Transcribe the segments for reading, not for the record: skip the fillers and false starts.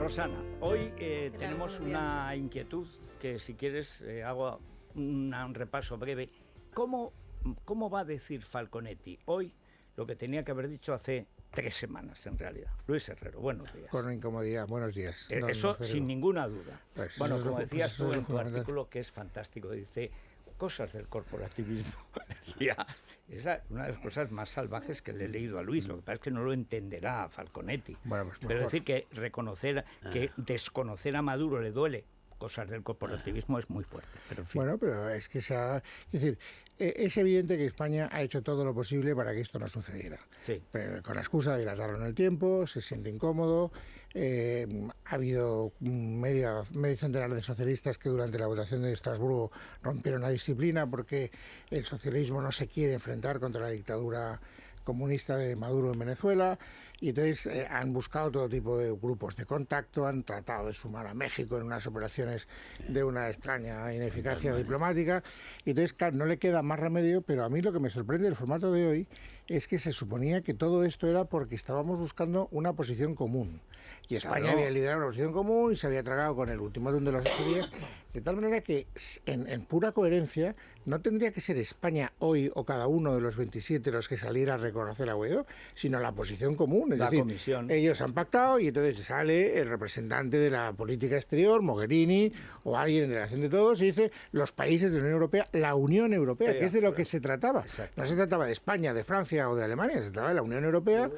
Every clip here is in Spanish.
Rosana, hoy tenemos una inquietud que, si quieres, hago un repaso breve. ¿Cómo va a decir Falconetti hoy lo que tenía que haber dicho hace 3 semanas, en realidad? Luis Herrero, buenos días. Con incomodidad, buenos días. Eso sin ninguna duda. Pues bueno, como decías tú en tu artículo, que es fantástico, dice cosas del corporativismo. Es una de las cosas más salvajes que le he leído a Luis. Lo que pasa es que no lo entenderá Falconetti. Bueno, pues pero decir que que desconocer a Maduro le duele cosas del corporativismo es muy fuerte. Pero en fin. Bueno, pero es que es evidente que España ha hecho todo lo posible para que esto no sucediera. Sí. Pero con la excusa de dilatarlo en el tiempo, se siente incómodo. Ha habido medio centenar de socialistas que durante la votación de Estrasburgo rompieron la disciplina porque el socialismo no se quiere enfrentar contra la dictadura comunista de Maduro en Venezuela, y entonces han buscado todo tipo de grupos de contacto, han tratado de sumar a México en unas operaciones de una extraña ineficacia diplomática, y entonces, claro, no le queda más remedio. Pero a mí lo que me sorprende del formato de hoy es que se suponía que todo esto era porque estábamos buscando una posición común, y España había liderado una posición común y se había tragado con el ultimátum de los 8 días, de tal manera que en pura coherencia no tendría que ser España hoy o cada uno de los 27 los que saliera a reconocer a Guaidó, sino la posición común. Es decir, comisión. Ellos han pactado y entonces sale el representante de la política exterior, Mogherini, o alguien de la Acción de Todos, y dice los países de la Unión Europea, la Unión Europea, que es de lo que se trataba. Exacto. No se trataba de España, de Francia o de Alemania, se trataba de la Unión Europea.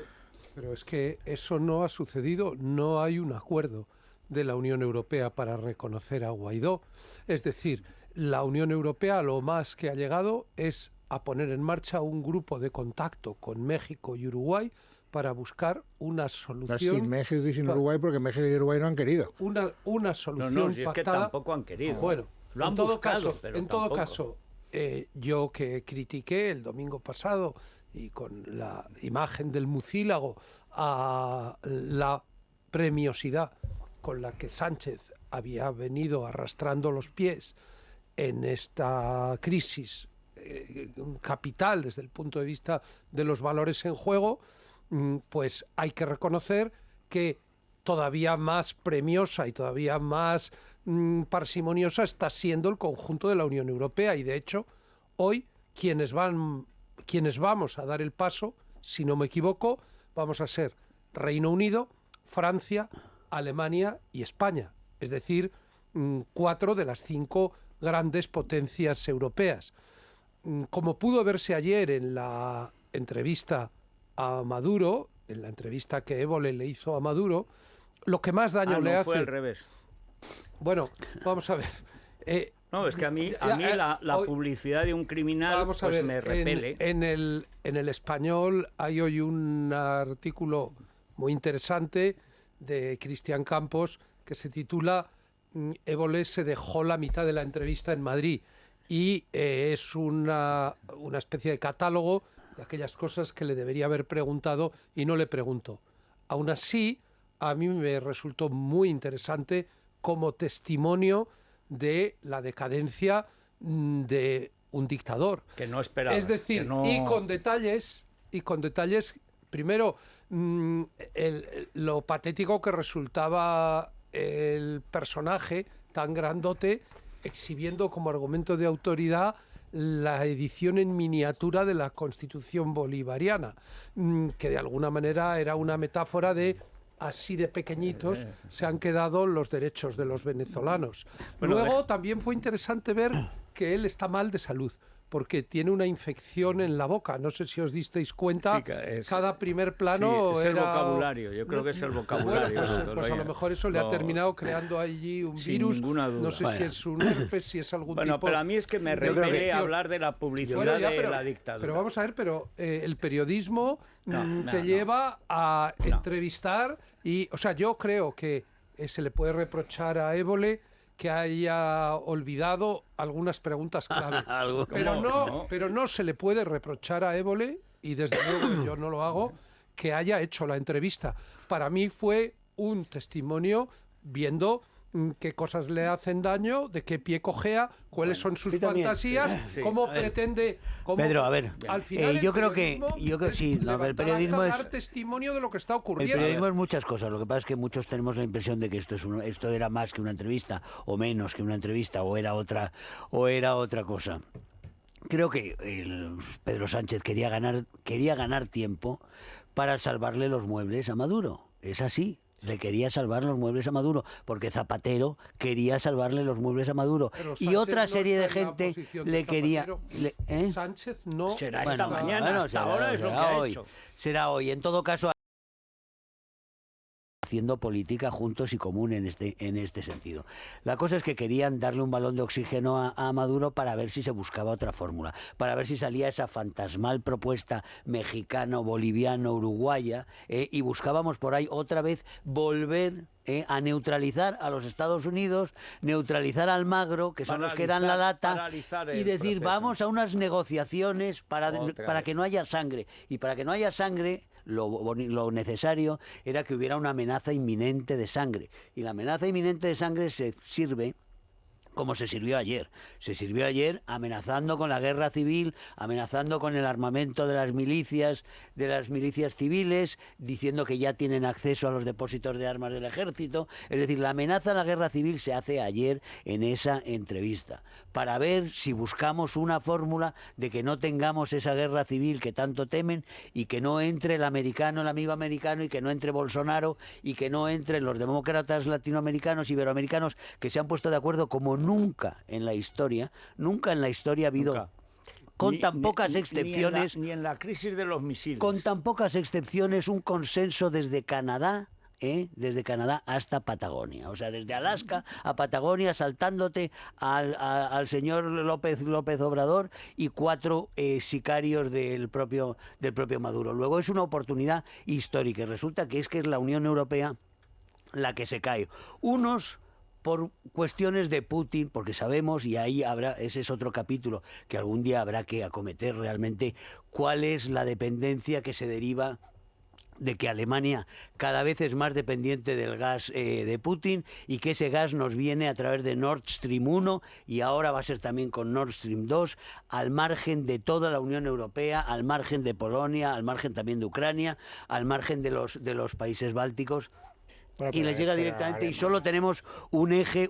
Pero es que eso no ha sucedido, no hay un acuerdo de la Unión Europea para reconocer a Guaidó. Es decir, la Unión Europea lo más que ha llegado es a poner en marcha un grupo de contacto con México y Uruguay para buscar una solución. No, sin México y sin Uruguay, porque México y Uruguay no han querido. Una solución No, si es pactada. que tampoco han querido. Bueno, lo han en todo buscado, caso, pero en todo tampoco. caso, yo que critiqué el domingo pasado y con la imagen del mucílago a la premiosidad con la que Sánchez había venido arrastrando los pies en esta crisis capital desde el punto de vista de los valores en juego, pues hay que reconocer que todavía más premiosa y todavía más parsimoniosa está siendo el conjunto de la Unión Europea, y de hecho hoy quienes vamos a dar el paso, si no me equivoco, vamos a ser Reino Unido, Francia, Alemania y España. Es decir, 4 de las 5 grandes potencias europeas. Como pudo verse ayer en la entrevista a Maduro, en la entrevista que Évole le hizo a Maduro, lo que más daño le hace... fue al revés. Bueno, vamos a ver... No, es que a mí la publicidad de un criminal pues me repele. En el Español hay hoy un artículo muy interesante de Cristian Campos que se titula Évole se dejó la mitad de la entrevista en Madrid, y es una especie de catálogo de aquellas cosas que le debería haber preguntado y no le preguntó. Aún así, a mí me resultó muy interesante como testimonio de la decadencia de un dictador. Que no esperaba. Es decir, y con detalles, primero, lo patético que resultaba el personaje tan grandote exhibiendo como argumento de autoridad la edición en miniatura de la Constitución bolivariana, que de alguna manera era una metáfora de así de pequeñitos se han quedado los derechos de los venezolanos. Luego también fue interesante ver que él está mal de salud, porque tiene una infección en la boca. No sé si os disteis cuenta, cada primer plano es el era... vocabulario, yo creo que es el vocabulario. Bueno, pues a lo mejor eso le ha terminado creando allí un virus. Ninguna duda. No sé si es un herpes, si es algún tipo... Pero a mí es que me repele hablar de la publicidad de la dictadura. Pero vamos a ver, el periodismo te lleva a entrevistar y... O sea, yo creo que se le puede reprochar a Évole que haya olvidado algunas preguntas clave. Pero no se le puede reprochar a Évole, y desde luego yo no lo hago, que haya hecho la entrevista. Para mí fue un testimonio viendo qué cosas le hacen daño, de qué pie cojea, cuáles son sus fantasías, sí, cómo a ver. pretende... Cómo, Pedro, a ver, al final yo creo que sí, el levantar periodismo acta, es... dar testimonio de lo que está El ocurriendo. periodismo es muchas cosas. Lo que pasa es que muchos tenemos la impresión de que esto era más que una entrevista, o menos que una entrevista, o era otra cosa. Creo que Pedro Sánchez quería ganar tiempo para salvarle los muebles a Maduro. Es así. Le quería salvar los muebles a Maduro, porque Zapatero quería salvarle los muebles a Maduro. Pero Y Sánchez otra no serie de está en la gente posición de le quería... Zapatero. Sánchez no Será está- esta mañana, hasta ahora es lo que ha hoy. hecho. Será hoy. En todo caso, haciendo política juntos y común en este sentido. La cosa es que querían darle un balón de oxígeno a Maduro para ver si se buscaba otra fórmula, para ver si salía esa fantasmal propuesta mexicano-boliviano-uruguaya, y buscábamos por ahí otra vez volver a neutralizar a los Estados Unidos, neutralizar a Almagro, que son los que dan la lata, paralizar y el decir, proceso. vamos a unas negociaciones para Otra que vez. no haya sangre. Y para que no haya sangre, lo necesario era que hubiera una amenaza inminente de sangre. Y la amenaza inminente de sangre se sirve como se sirvió ayer. Se sirvió ayer amenazando con la guerra civil, amenazando con el armamento de las milicias civiles, diciendo que ya tienen acceso a los depósitos de armas del ejército. Es decir, la amenaza a la guerra civil se hace ayer en esa entrevista, para ver si buscamos una fórmula de que no tengamos esa guerra civil que tanto temen, y que no entre el amigo americano, y que no entre Bolsonaro, y que no entren los demócratas latinoamericanos, iberoamericanos, que se han puesto de acuerdo como nunca en la historia ha habido, Nunca. con Ni- tan ni- pocas ni- excepciones, ni en la crisis de los misiles. con tan pocas excepciones, un consenso desde Canadá, desde Canadá hasta Patagonia, o sea, desde Alaska a Patagonia, saltándote al señor López Obrador y 4 sicarios del propio Maduro. Luego es una oportunidad histórica, y resulta que es la Unión Europea la que se cae. Unos por cuestiones de Putin, porque sabemos, y ahí ese es otro capítulo que algún día habrá que acometer realmente, cuál es la dependencia que se deriva de que Alemania cada vez es más dependiente del gas de Putin, y que ese gas nos viene a través de Nord Stream 1 y ahora va a ser también con Nord Stream 2, al margen de toda la Unión Europea, al margen de Polonia, al margen también de Ucrania, al margen de los países bálticos. Bueno, Y les llega directamente, y solo tenemos un eje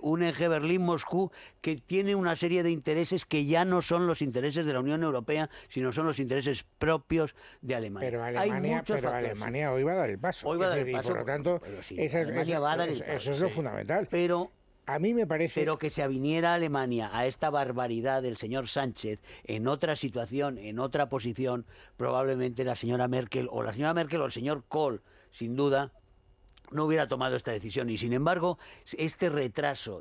Berlín-Moscú, que tiene una serie de intereses que ya no son los intereses de la Unión Europea, sino son los intereses propios de Alemania. Pero Hay Alemania, muchos factores. Alemania hoy va a dar el paso. Hoy va a dar Es el decir, paso, y por lo tanto, pero sí, esa es- Alemania va a dar el eso paso, es lo sí. fundamental. Pero A mí me parece... Pero que se aviniera Alemania a esta barbaridad del señor Sánchez en otra situación, en otra posición, probablemente la señora Merkel o el señor Kohl, sin duda, no hubiera tomado esta decisión. Y sin embargo, este retraso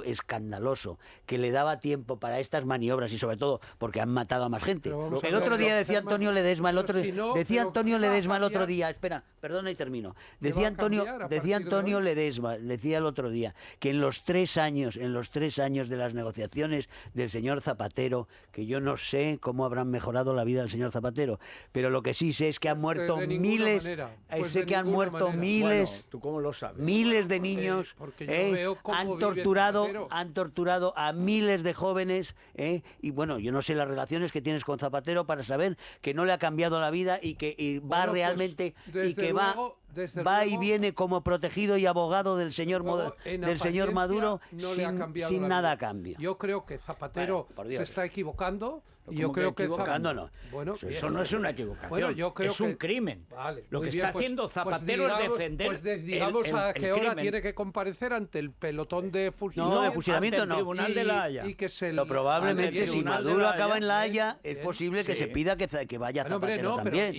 escandaloso, que le daba tiempo para estas maniobras, y sobre todo porque han matado a más gente. Pero vamos a El ver, otro día no, decía Germán, Antonio Ledesma, pero si no, decía pero Antonio ¿qué va a Ledesma el otro cambiar? día, espera, perdona y termino. ¿Qué va Decía a cambiar a Antonio partir de hoy? Ledesma, decía el otro día, que en los 3 años de las negociaciones del señor Zapatero, que yo no sé cómo habrán mejorado la vida del señor Zapatero, pero lo que sí sé es que han muerto de ninguna miles, manera, sé de que han ninguna muerto manera. miles, Bueno, ¿tú cómo lo sabes? miles de niños, porque yo veo cómo han vive torturado Zapatero. a miles de jóvenes, y bueno, yo no sé las relaciones que tienes con Zapatero para saber que no le ha cambiado la vida y que va Bueno, pues, realmente, y desde que desde va y luego, viene como protegido y abogado del señor luego, en del señor apariencia, Maduro, no le ha cambiado sin la nada vida. a cambio. Yo creo que Zapatero Bueno, por se Dios. está equivocando. Y yo ¿Cómo que creo que equivocando? No. Bueno, Eso bien. no es una equivocación, Bueno, yo creo es un que- crimen. Vale, Lo muy que bien, está pues- haciendo pues Zapatero digamos- es defender pues digamos a qué hora crimen. tiene que comparecer ante el pelotón de No, fusilamiento. de fusilamiento ante el no. Tribunal de La Haya. Y que se Pero probablemente ante el si Tribunal de Maduro La acaba Haya, en La Haya, es bien, posible que sí. se pida que vaya Bueno, hombre, Zapatero no, pero también.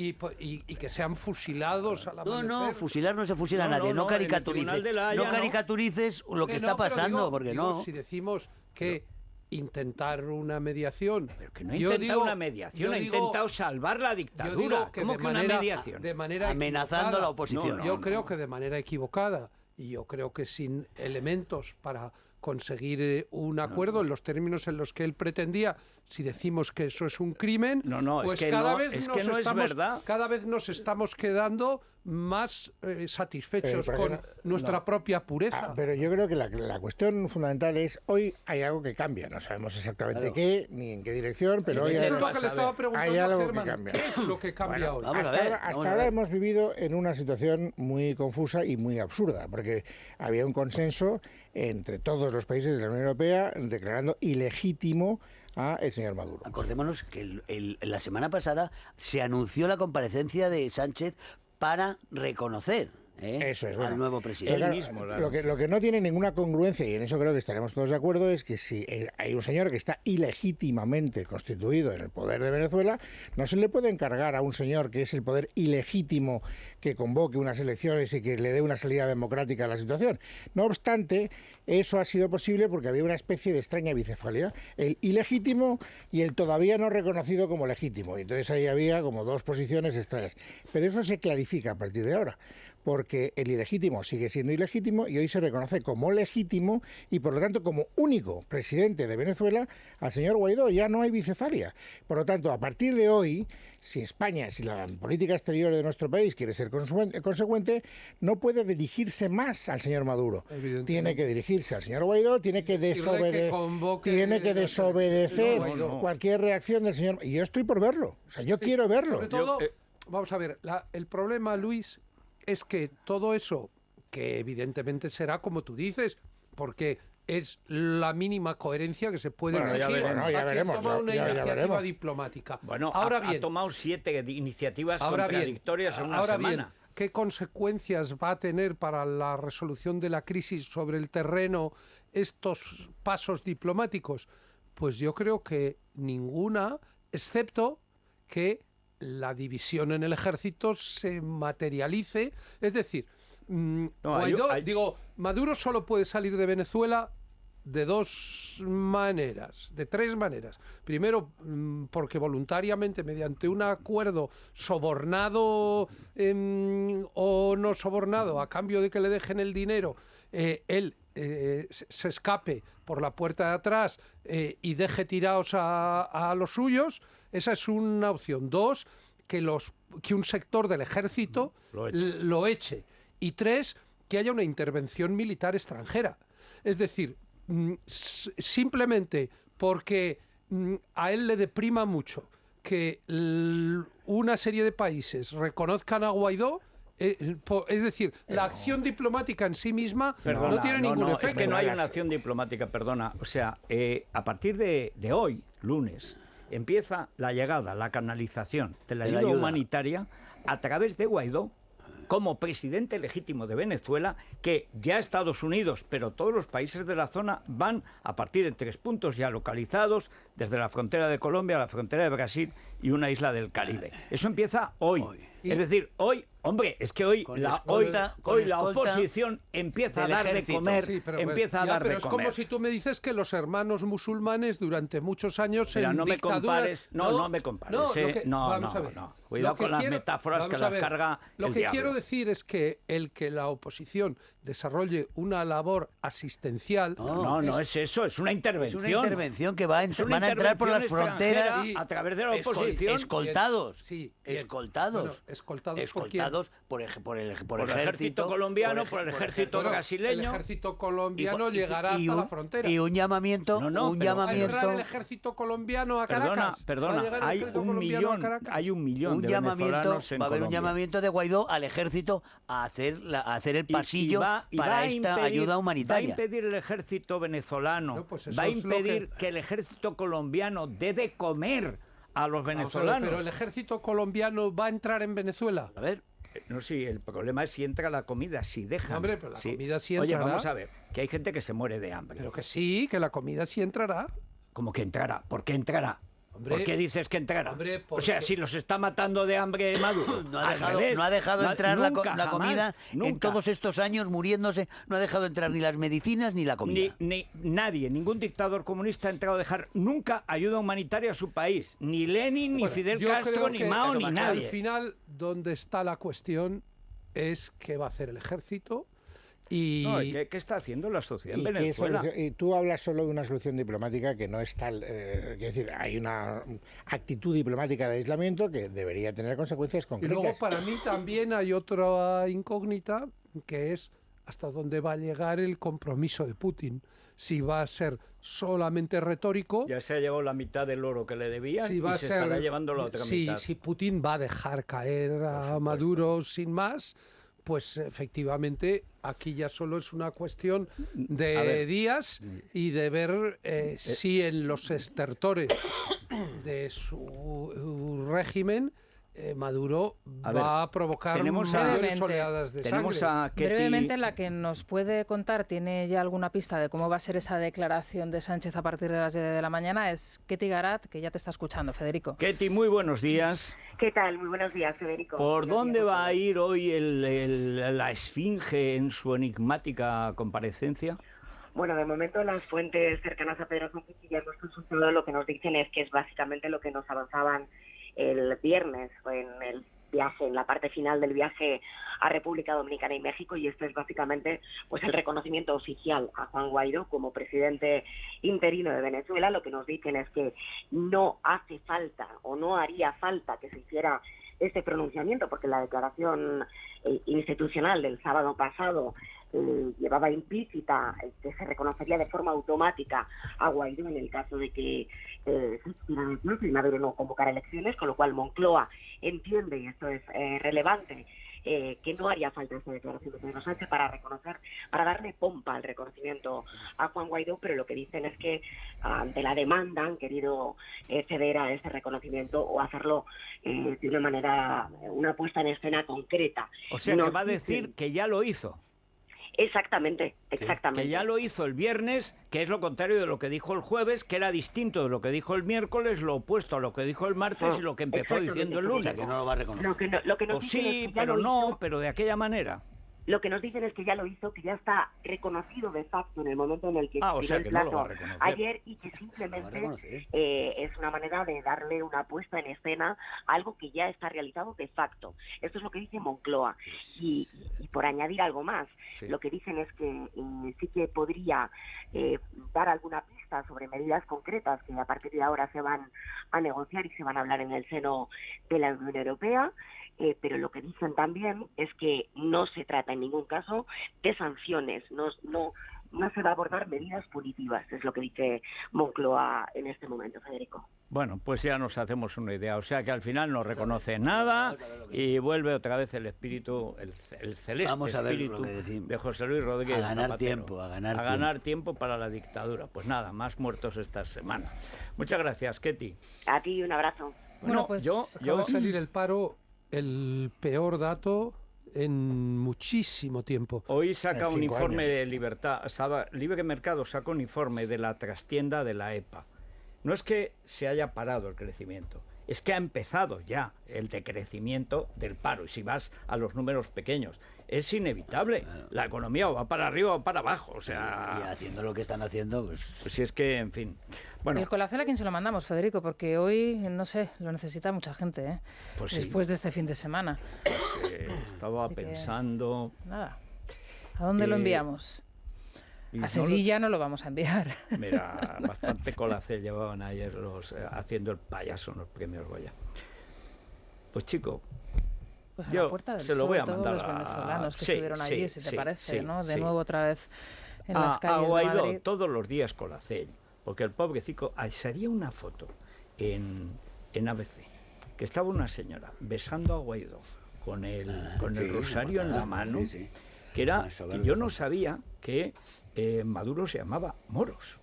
y que sean fusilados al No, amanecer. fusilar no se fusila a No, nadie, no, no en el Tribunal caricaturices. de La Haya, No no. caricaturices lo que Hombre, está no, pero pasando, digo- porque digo, no. Si decimos que intentar una mediación. Pero que no ha yo intentado digo- una mediación, yo ha digo- intentado salvar la yo dictadura. digo que ¿Cómo de que una manera- mediación? De manera Amenazando a la equivocada. oposición. No, Yo creo que de manera equivocada, y yo creo que sin elementos para conseguir un acuerdo en los términos en los que él pretendía, si decimos que eso es un crimen, No, no, es pues que cada no- vez es nos que no es estamos, verdad. cada vez nos estamos quedando más satisfechos Pero con no- nuestra propia pureza. Pero yo creo que la cuestión fundamental es, hoy hay algo que cambia. No sabemos exactamente Claro. qué, ni en qué dirección, pero hoy Eso hay, es lo que le estaba preguntando hay a algo que Germán. cambia. ¿Qué es lo que cambia hoy? Vamos a hasta ver, ahora, vamos hasta a ahora ver. hemos vivido en una situación muy confusa y muy absurda, porque había un consenso entre todos los países de la Unión Europea declarando ilegítimo a el señor Maduro. Acordémonos que la semana pasada se anunció la comparecencia de Sánchez para reconocer Eso es, al bueno. nuevo Pero presidente. claro, mismo, claro. lo que no tiene ninguna congruencia, y en eso creo que estaremos todos de acuerdo, es que si hay un señor que está ilegítimamente constituido en el poder de Venezuela, no se le puede encargar a un señor que es el poder ilegítimo que convoque unas elecciones y que le dé una salida democrática a la situación. No obstante, eso ha sido posible porque había una especie de extraña bicefalia, el ilegítimo y el todavía no reconocido como legítimo. Y entonces ahí había como dos posiciones extrañas. Pero eso se clarifica a partir de ahora, porque el ilegítimo sigue siendo ilegítimo y hoy se reconoce como legítimo y por lo tanto como único presidente de Venezuela al señor Guaidó. Ya no hay bicefalia. Por lo tanto, a partir de hoy, si España, si la política exterior de nuestro país quiere ser consecuente, no puede dirigirse más al señor Maduro. Evidentemente. Tiene que dirigirse al señor Guaidó, tiene que convoque desobedecer Guaidó. cualquier reacción del señor. Y yo estoy por verlo. O sea, yo quiero verlo. Sobre todo, vamos a ver, el problema, Luis, es que todo eso, que evidentemente será como tú dices, porque es la mínima coherencia que se puede Bueno, ya exigir veremos. a Ya quien veremos, toma una ya iniciativa veremos. diplomática. Bueno, ahora ha bien, tomado 7 iniciativas ahora bien, contradictorias en una ahora semana. bien, ¿qué consecuencias va a tener para la resolución de la crisis sobre el terreno estos pasos diplomáticos? Pues yo creo que ninguna, excepto que la división en el ejército se materialice. Es decir, Maduro solo puede salir de Venezuela de tres maneras. Primero, porque voluntariamente, mediante un acuerdo sobornado o no sobornado, a cambio de que le dejen el dinero, él se escape por la puerta de atrás y deje tirados a los suyos. Esa es una opción. Dos, que un sector del ejército lo eche. Y tres, que haya una intervención militar extranjera. Es decir, simplemente porque a él le deprima mucho que una serie de países reconozcan a Guaidó, es decir, la acción diplomática en sí misma no tiene ningún efecto. Es que no hay una acción diplomática, perdona. O sea, a partir de hoy, lunes, empieza la llegada, la canalización de la ayuda humanitaria a través de Guaidó como presidente legítimo de Venezuela, que ya Estados Unidos, pero todos los países de la zona van a partir de 3 puntos ya localizados, desde la frontera de Colombia a la frontera de Brasil y una isla del Caribe. Eso empieza hoy. Es decir, hoy, hombre, es que hoy la oposición empieza a dar de comer, empieza a dar de pero es comer. como si tú me dices que los hermanos musulmanes durante muchos años Mira, en no me dictaduras... compares, no me compares. Vamos a ver. Cuidado Lo que con las quiero- metáforas que vamos a las ver, carga Lo el que diablo. quiero decir es que el que la oposición desarrolle una labor asistencial... No es eso, es una Es intervención. una intervención que van Es una a entrar por las intervención fronteras extranjera a través de la oposición. escoltados. Sí, bien. Escoltados. Bueno, ¿escoltados por quién? Escoltados por el Por el ejército colombiano, por el ejército Bueno, brasileño. El ejército colombiano y- llegará y hasta un- la frontera. Y un llamamiento, No, un pero- ¿Va a entrar llamamiento, el ejército colombiano a Caracas? Perdona, ¿Va a llegar el hay ejército un colombiano a millón, Caracas? hay un millón un de llamamiento, venezolanos en va a haber un Colombia. llamamiento de Guaidó al ejército a hacer el pasillo va para a esta impedir- ayuda Va a humanitaria. impedir el ejército venezolano, No, pues eso va a es lo impedir que- que el ejército colombiano dé de comer a los Vamos a ver, venezolanos. pero el ejército colombiano va a entrar en Venezuela. A ver, No, sí, el problema es si entra la comida, si dejan. No, hombre, pero la comida sí Oye, entrará. vamos a ver, que hay gente que se muere de hambre. Pero que sí, que la comida sí entrará. ¿Cómo que entrará? ¿Por qué entrará? Hombre, ¿Por qué dices que entrará? hombre, O sea, porque- si los está matando de hambre Maduro. no ha al dejado, revés. no ha dejado entrar la nunca, la jamás, comida en nunca. todos estos años muriéndose, no ha dejado entrar ni las medicinas ni la comida. Ni nadie, ningún dictador comunista ha entrado a dejar nunca ayuda humanitaria a su país. Ni Lenin, ni Bueno, Fidel yo Castro, creo ni que Mao, ni al nadie. final, donde está la cuestión es qué va a hacer el ejército Y No, ¿qué está haciendo la sociedad en ¿Y qué Venezuela? y tú hablas solo de una solución diplomática que no es tal. Quiero decir, hay una actitud diplomática de aislamiento que debería tener consecuencias y concretas. luego para mí también hay otra incógnita, que es hasta dónde va a llegar el compromiso de Putin. Si va a ser solamente retórico, Ya se ha llevado la mitad del oro que le debían si y va a se ser, estará llevando la otra mitad. si Putin va a dejar caer a supuesto. Maduro sin más, pues efectivamente aquí ya solo es una cuestión A de ver. días y de ver si en los estertores de su régimen Maduro A ver, va a provocar tenemos mayores a- oleadas de Tenemos sangre. a Ketty. Brevemente, la que nos puede contar, tiene ya alguna pista de cómo va a ser esa declaración de Sánchez a partir de las 10 de la mañana, es Ketty Garat, que ya te está escuchando, Federico. Ketty, muy buenos días. ¿Qué tal? Muy buenos días, Federico. ¿Por Buenos dónde días va a todos. ir hoy la esfinge en su enigmática comparecencia? Bueno, de momento las fuentes cercanas a Pedro Sánchez que ya hemos consultado lo que nos dicen es que es básicamente lo que nos avanzaban el viernes en el viaje, en la parte final del viaje a República Dominicana y México, y esto es básicamente pues el reconocimiento oficial a Juan Guaidó como presidente interino de Venezuela. Lo que nos dicen es que no hace falta o no haría falta que se hiciera este pronunciamiento, porque la declaración institucional del sábado pasado llevaba implícita que se reconocería de forma automática a Guaidó en el caso de que se expirara el plazo y Maduro no convocara elecciones, con lo cual Moncloa entiende, y esto es relevante, que no haría falta esta declaración de Pedro Sánchez para reconocer, para darle pompa al reconocimiento a Juan Guaidó, pero lo que dicen es que ante la demanda han querido ceder a este reconocimiento o hacerlo de una manera, una puesta en escena concreta. O sea, Nos que va a dicen- decir que ya lo hizo. Exactamente. Que ya lo hizo el viernes, que es lo contrario de lo que dijo el jueves, que era distinto de lo que dijo el miércoles, lo opuesto a lo que dijo el martes y lo que empezó Exactamente, diciendo el O sea, lunes. que no lo va a reconocer. Lo que nos Pues dicen es sí, que ya pero lo no, hizo. pero de aquella manera. Lo que nos dicen es que ya lo hizo, que ya está reconocido de facto en el momento en el que Ah, o sea, expiró que el no lo va a plazo reconocer. ayer, y que Lo va a simplemente reconocer. es una manera de darle una puesta en escena a algo que ya está realizado de facto. Esto es lo que dice Moncloa. Y por añadir algo más, Sí. lo que dicen es que sí que podría dar alguna pista sobre medidas concretas que a partir de ahora se van a negociar y se van a hablar en el seno de la Unión Europea. Pero lo que dicen también es que no se trata en ningún caso de sanciones, no se va a abordar medidas punitivas, es lo que dice Moncloa en este momento, Federico. Bueno, pues ya nos hacemos una idea. O sea que al final no reconoce nada y vuelve otra vez el espíritu, el celeste Vamos a ver lo espíritu que decimos. de José Luis Rodríguez A ganar Zapatero. tiempo, a ganar A ganar tiempo para la dictadura. Pues nada, más muertos esta semana. Muchas gracias, Ketty. A ti un abrazo. Bueno, pues Acaba de salir el paro, el peor dato en muchísimo tiempo. Hoy saca En un 5 informe años. de Libertad, Libre Mercado saca un informe de la trastienda de la EPA. No es que se haya parado el crecimiento, es que ha empezado ya el decrecimiento del paro. Y si vas a los números pequeños, es inevitable. Claro. La economía o va para arriba o para abajo. O Y sea, haciendo lo que están haciendo, pues pues si es que, en fin. Bueno, ¿El colacel a quién se lo mandamos, Federico? Porque hoy, no sé, lo necesita mucha gente, ¿eh? pues sí, Después de este fin de semana. estaba Así que- pensando... Nada. ¿A dónde lo Eh, enviamos? y A no lo Sevilla no lo vamos a enviar. Mira, bastante colacel llevaban ayer los haciendo el payaso en los premios Goya. Pues chico, Pues a Yo la Puerta del se lo Sol, voy a todos mandar los a- venezolanos que sí, estuvieron allí, sí, si te sí, parece, sí, ¿no? De sí. nuevo otra vez en las a calles de Guaidó Madrid. todos los días colacel, porque el pobrecito, sería una foto en ABC, que estaba una señora besando a Guaidó con el sí, rosario en la mano, sí, sí. que era, Ah, soberbio. y yo no sabía que Maduro se llamaba Moros,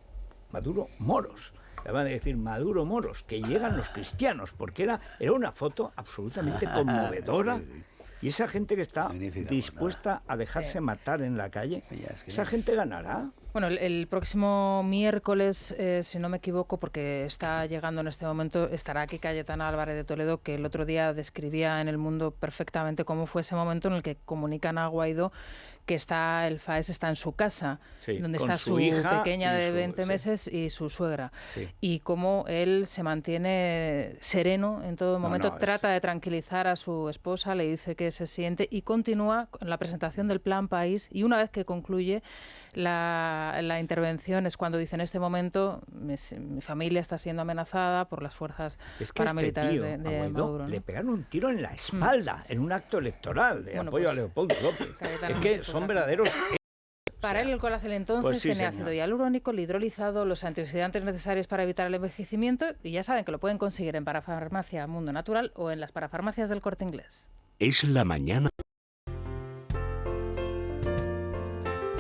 Maduro Moros. Le van a decir Maduro Moros, que llegan los cristianos, porque era una foto absolutamente conmovedora. Sí, sí. Y esa gente que está Magnífica dispuesta a dejarse Sí. matar en la calle, Ya, es que esa no- gente ganará. Bueno, el próximo miércoles, si no me equivoco, porque está llegando en este momento, estará aquí Cayetana Álvarez de Toledo, que el otro día describía en El Mundo perfectamente cómo fue ese momento en el que comunican a Guaidó que el FAES está en su casa, Sí, donde con está su su hija pequeña y de su- 20 sí. meses y su suegra. Sí. Y cómo él se mantiene sereno en todo momento, no, es- trata de tranquilizar a su esposa, le dice que se siente y continúa con la presentación del Plan País, y una vez que concluye la intervención es cuando dice: en este momento mi familia está siendo amenazada por las fuerzas Es que paramilitares este tío, de a Guaidó, Maduro, ¿no? le pegaron un tiro en la espalda en un acto electoral de Bueno, apoyo pues, a Leopoldo López. Cayetano Es que no se son puede verdaderos... Para él, el colacel entonces Pues sí, tiene señor. ácido hialurónico, el hidrolizado, los antioxidantes necesarios para evitar el envejecimiento, y ya saben que lo pueden conseguir en Parafarmacia Mundo Natural o en las parafarmacias del Corte Inglés. Es la mañana.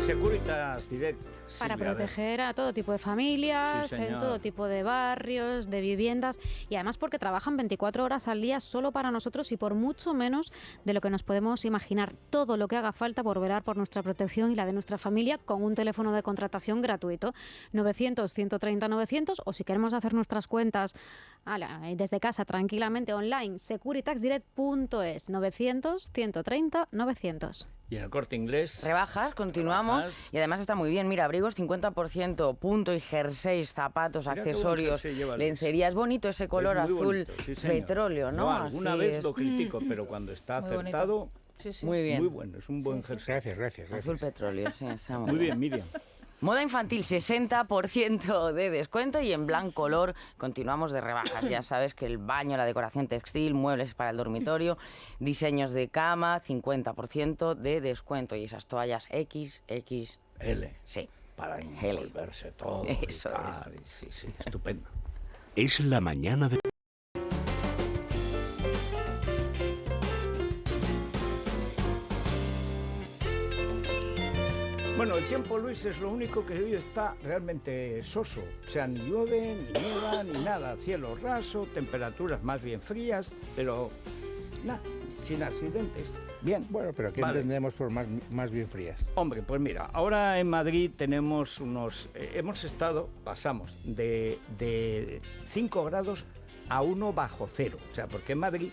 Securitas Direct. Para Silvia, a ver. proteger a todo tipo de familias, Sí, en señor. todo tipo de barrios, de viviendas, y además porque trabajan 24 horas al día solo para nosotros y por mucho menos de lo que nos podemos imaginar. Todo lo que haga falta por velar por nuestra protección y la de nuestra familia, con un teléfono de contratación gratuito, 900-130-900, o si queremos hacer nuestras cuentas desde casa tranquilamente online, securitaxdirect.es, 900-130-900. Y en el Corte Inglés... Rebajas, continuamos. Rebajas. Y además está muy bien. Mira, abrigos 50%, punto y jerseys, zapatos, Mira qué buen accesorios, jersey lleva Luis. lencería. Es bonito ese color Es muy azul bonito, sí, señor. petróleo, ¿no? Yo alguna Así vez es. lo critico, pero cuando está Muy bonito. acertado, Sí, sí. Muy bien. muy bueno, es un buen jersey. Gracias. Azul petróleo, sí, está Muy bien, Miriam. Moda infantil, 60% de descuento, y en Blancolor continuamos de rebajas. Ya sabes que el baño, la decoración textil, muebles para el dormitorio, diseños de cama, 50% de descuento. Y esas toallas XX, L. sí. Para envolverse todo. Eso y tal, y sí, sí, estupendo. Es la mañana de... Bueno, el tiempo, Luis, es lo único que hoy está realmente soso. O sea, ni llueve, ni nieva, ni nada. Cielo raso, temperaturas más bien frías, pero nada, sin accidentes. Bien. Bueno, pero ¿qué Vale. entendemos por más bien frías? Hombre, pues mira, ahora en Madrid tenemos pasamos de 5 grados a 1 bajo cero. O sea, porque en Madrid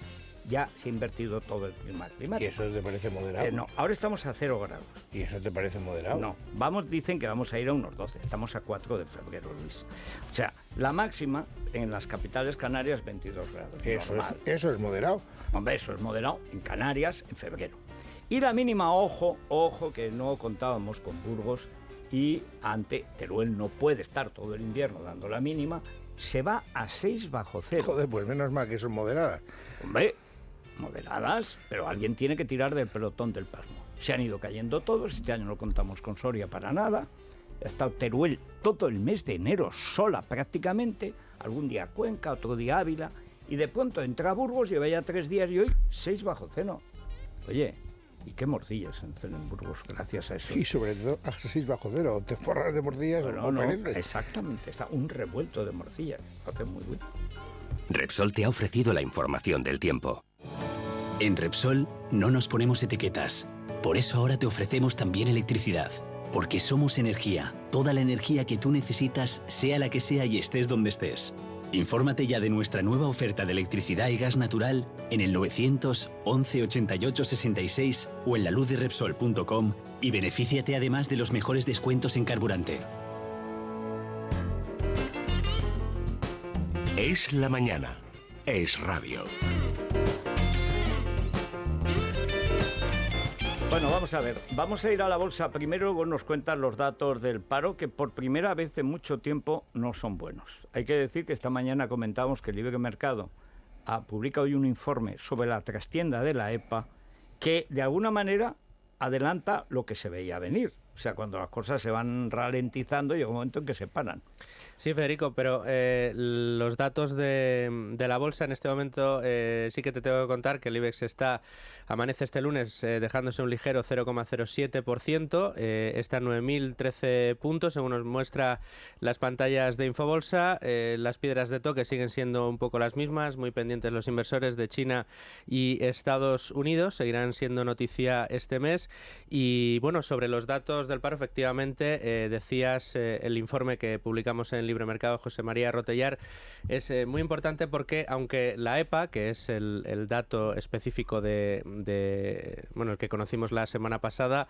ya se ha invertido todo el clima ¿Y climático. eso te parece moderado? No, ahora estamos a 0 grados. ¿Y eso te parece moderado? No, dicen que vamos a ir a unos 12, estamos a 4 de febrero, Luis. O sea, la máxima en las capitales canarias 22 grados. Normal. Eso es moderado. Hombre, eso es moderado en Canarias en febrero. Y la mínima, ojo, que no contábamos con Burgos y ante Teruel no puede estar todo el invierno dando la mínima, se va a 6 bajo cero. Joder, pues menos mal que son moderadas. Hombre, moderadas, pero alguien tiene que tirar del pelotón del pasmo. Se han ido cayendo todos, este año no contamos con Soria para nada. Ha estado Teruel todo el mes de enero sola prácticamente, algún día Cuenca, otro día Ávila, y de pronto entra Burgos, lleva ya 3 días y hoy 6 bajo cero. Oye, ¿y qué morcillas en Burgos gracias a eso? Y sobre todo a 6 bajo cero. Te forras de morcillas Bueno, o no, pareces. exactamente, está un revuelto de morcillas, lo hace muy bien. Repsol te ha ofrecido la información del tiempo. En Repsol no nos ponemos etiquetas. Por eso ahora te ofrecemos también electricidad. Porque somos energía. Toda la energía que tú necesitas, sea la que sea y estés donde estés. Infórmate ya de nuestra nueva oferta de electricidad y gas natural en el 911 88 66 o en laluzderepsol.com y benefíciate además de los mejores descuentos en carburante. Es la mañana. Es radio. Bueno, vamos a ver, vamos a ir a la bolsa primero, luego nos cuentan los datos del paro, que por primera vez en mucho tiempo no son buenos. Hay que decir que esta mañana comentamos que el Libre Mercado publica hoy un informe sobre la trastienda de la EPA, que de alguna manera adelanta lo que se veía venir. O sea, cuando las cosas se van ralentizando, llega un momento en que se paran. Sí, Federico, pero los datos de la bolsa en este momento sí que te tengo que contar que el IBEX amanece este lunes dejándose un ligero 0,07%, está en 9.013 puntos, según nos muestra las pantallas de Infobolsa. Las piedras de toque siguen siendo un poco las mismas, muy pendientes los inversores de China y Estados Unidos, seguirán siendo noticia este mes. Y bueno, sobre los datos datos del paro, efectivamente, decías, el informe que publicamos en Libre Mercado, José María Rotellar, es muy importante porque aunque la EPA, que es el dato específico bueno, el que conocimos la semana pasada,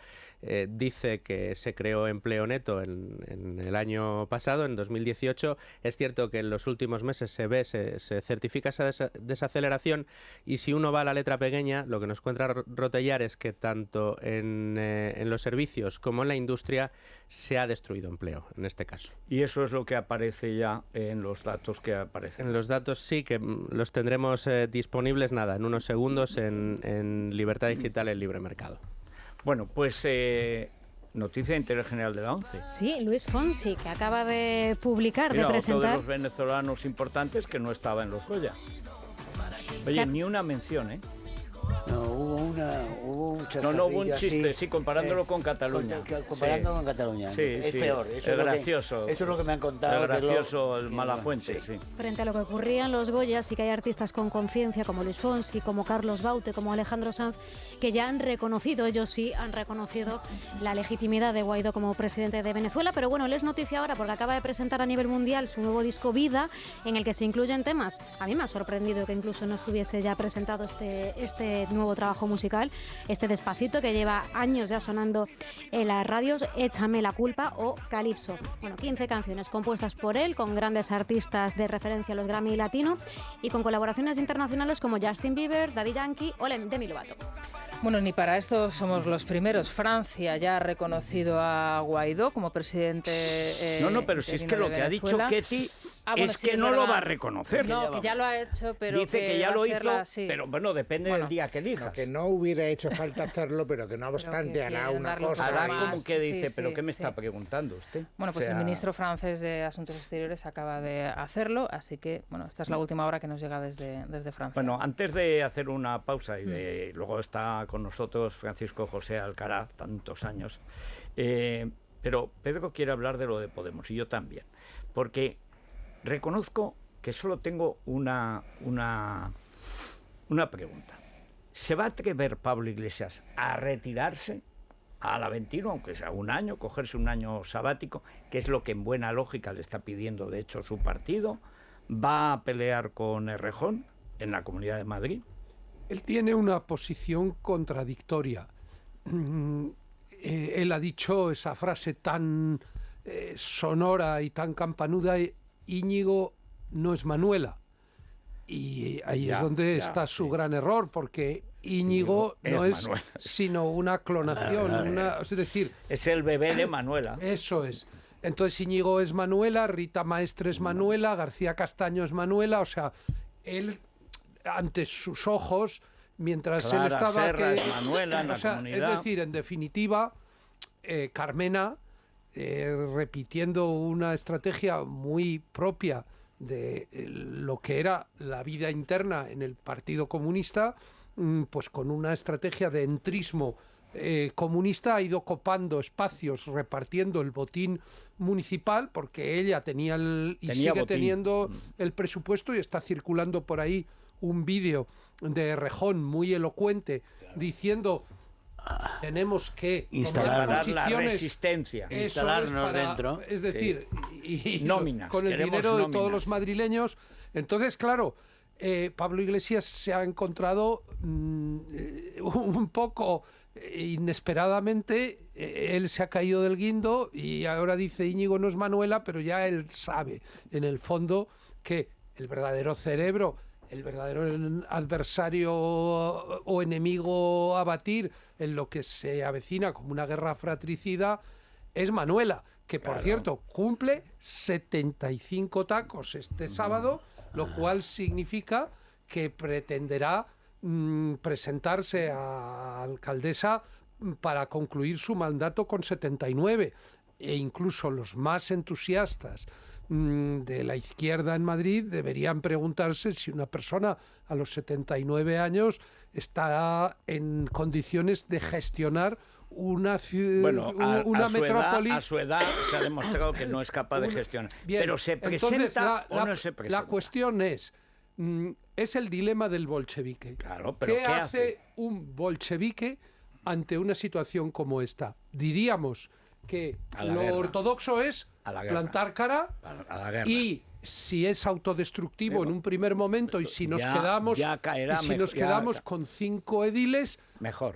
dice que se creó empleo neto en el año pasado, en 2018, es cierto que en los últimos meses se certifica esa desaceleración, y si uno va a la letra pequeña, lo que nos cuenta Rotellar es que tanto en los servicios como en la industria se ha destruido empleo, en este caso. Y eso es lo que aparece ya en los datos que aparecen. En los datos sí, que los tendremos disponibles, en unos segundos en Libertad Digital, en Libre Mercado. Bueno, pues noticia de interés general de la ONCE. Sí, Luis Fonsi, que acaba de publicar, Mira, de presentar... otro de los venezolanos importantes que no estaba en los Goya. Oye, ni una mención, ¿eh? No, hubo un No hubo un chiste, sí, comparándolo con Cataluña. Comparándolo con Cataluña. Sí, es sí, peor. es gracioso. Eso es lo que me han contado. Es gracioso el Malafuente, sí. Frente a lo que ocurría en los Goya, sí que hay artistas con conciencia como Luis Fonsi, como Carlos Baute, como Alejandro Sanz, que ya han reconocido, ellos sí, han reconocido la legitimidad de Guaidó como presidente de Venezuela. Pero bueno, él es noticia ahora porque acaba de presentar a nivel mundial su nuevo disco Vida, en el que se incluyen temas. A mí me ha sorprendido que incluso no estuviese ya presentado este nuevo trabajo musical, este Despacito, que lleva años ya sonando en las radios, Échame la culpa o Calipso. Bueno, 15 canciones compuestas por él, con grandes artistas de referencia a los Grammy Latino y con colaboraciones internacionales como Justin Bieber, Daddy Yankee o Demi Lovato. Bueno, ni para esto somos los primeros. Francia ya ha reconocido a Guaidó como presidente. No, pero si es que lo que ha dicho Ketty es que no lo va a reconocer. No, que ya lo ha hecho, pero dice que ya lo hizo, sí. pero bueno, depende del día que elijas. Que no hubiera hecho falta hacerlo, pero que no obstante hará una cosa. Hará como que dice, pero ¿qué me está preguntando usted? Bueno, pues el ministro francés de Asuntos Exteriores acaba de hacerlo, así que, bueno, esta es la última hora que nos llega desde Francia. Bueno, antes de hacer una pausa y luego está con nosotros Francisco José Alcaraz, tantos años, pero Pedro quiere hablar de lo de Podemos y yo también, porque reconozco que solo tengo una pregunta. ¿Se va a atrever Pablo Iglesias a retirarse a la 21, aunque sea un año, cogerse un año sabático, que es lo que en buena lógica le está pidiendo de hecho su partido? ¿Va a pelear con Errejón en la Comunidad de Madrid? Él tiene una posición contradictoria. Él ha dicho esa frase tan sonora y tan campanuda: Íñigo no es Manuela. Y ahí es donde está su gran error, porque Íñigo no es Manuela, sino una clonación. Es decir, es el bebé de Manuela. Eso es. Entonces Íñigo es Manuela, Rita Maestre es Manuela, García Castaño es Manuela. O sea, él, ante sus ojos, mientras Clara él estaba... Serra es Manuela en la comunidad. Es decir, en definitiva, Carmena, repitiendo una estrategia muy propia de lo que era la vida interna en el Partido Comunista, pues con una estrategia de entrismo comunista, ha ido copando espacios, repartiendo el botín municipal, porque ella tenía sigue botín. teniendo el presupuesto, y está circulando por ahí un vídeo de Errejón muy elocuente diciendo: tenemos que instalar la resistencia, instalarnos dentro. Es decir, y nóminas, con el dinero de todos los madrileños. Entonces, claro, Pablo Iglesias se ha encontrado un poco inesperadamente, él se ha caído del guindo y ahora dice Íñigo no es Manuela, pero ya él sabe en el fondo que el verdadero cerebro, el verdadero adversario o enemigo a batir en lo que se avecina como una guerra fratricida es Manuela, que por cierto cumple 75 tacos este sábado, lo cual significa que pretenderá presentarse a alcaldesa para concluir su mandato con 79, e incluso los más entusiastas de la izquierda en Madrid deberían preguntarse si una persona a los 79 años está en condiciones de gestionar una metrópoli. A su edad se ha demostrado que no es capaz de gestionar. Bien, pero ¿se presenta entonces, o no se presenta? La cuestión es el dilema del bolchevique. Claro, pero ¿Qué hace un bolchevique ante una situación como esta? Diríamos que A la lo guerra. ortodoxo es A la guerra. plantar cara A la guerra. y si es autodestructivo en un primer momento y si nos quedamos, ya caerá y si mejor, nos quedamos con 5 ediles, mejor.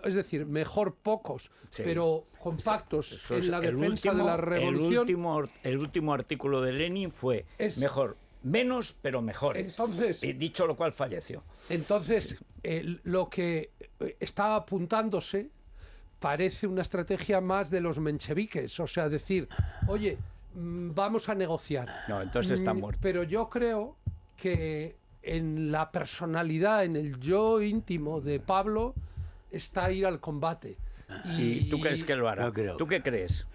es decir, mejor pocos, Sí. pero compactos Eso es en la el defensa de último- la revolución. El último artículo de Lenin fue mejor, menos, pero mejores. Entonces, y dicho lo cual falleció. Entonces, lo que está apuntándose parece una estrategia más de los mencheviques, o sea, decir, oye, vamos a negociar. No, entonces está muerto. Pero yo creo que en la personalidad, en el yo íntimo de Pablo, está ir al combate. ¿Y tú crees que lo hará? No creo. ¿Tú qué crees?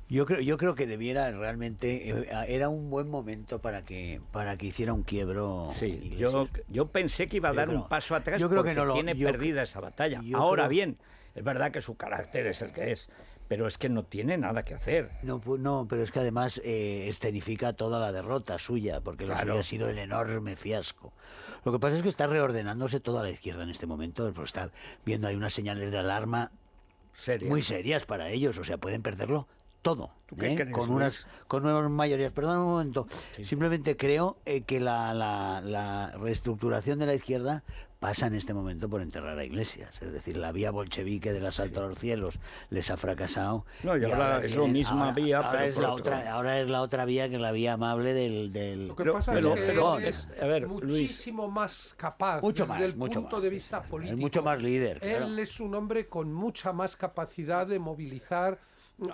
Yo creo que debiera realmente, era un buen momento para que hiciera un quiebro. Sí, Iglesias. yo pensé que iba a dar un paso atrás yo creo porque que no lo- tiene yo- perdida esa batalla. yo Ahora creo- bien, es verdad que su carácter es el que es, pero es que no tiene nada que hacer. No, pero es que además escenifica toda la derrota suya, porque lo Claro. suyo ha sido el enorme fiasco. Lo que pasa es que está reordenándose toda la izquierda en este momento, pues está viendo hay unas señales de alarma Serio. muy serias para ellos, o sea, pueden perderlo todo, ¿Tú qué crees, con Luis? unas mayorías. Perdón un momento, simplemente creo que la reestructuración de la izquierda pasa en este momento por enterrar a Iglesias, es decir, la vía bolchevique del asalto a los cielos les ha fracasado. No, y ahora es lo misma vía, ahora pero es por la otro. ahora es la otra vía, que es la vía amable del Lo que pasa pero- es que pero- él es a ver, Luis. muchísimo más capaz Mucho desde más, el mucho punto más, de sí, vista sí. político. Es mucho más líder, claro. Él es un hombre con mucha más capacidad de movilizar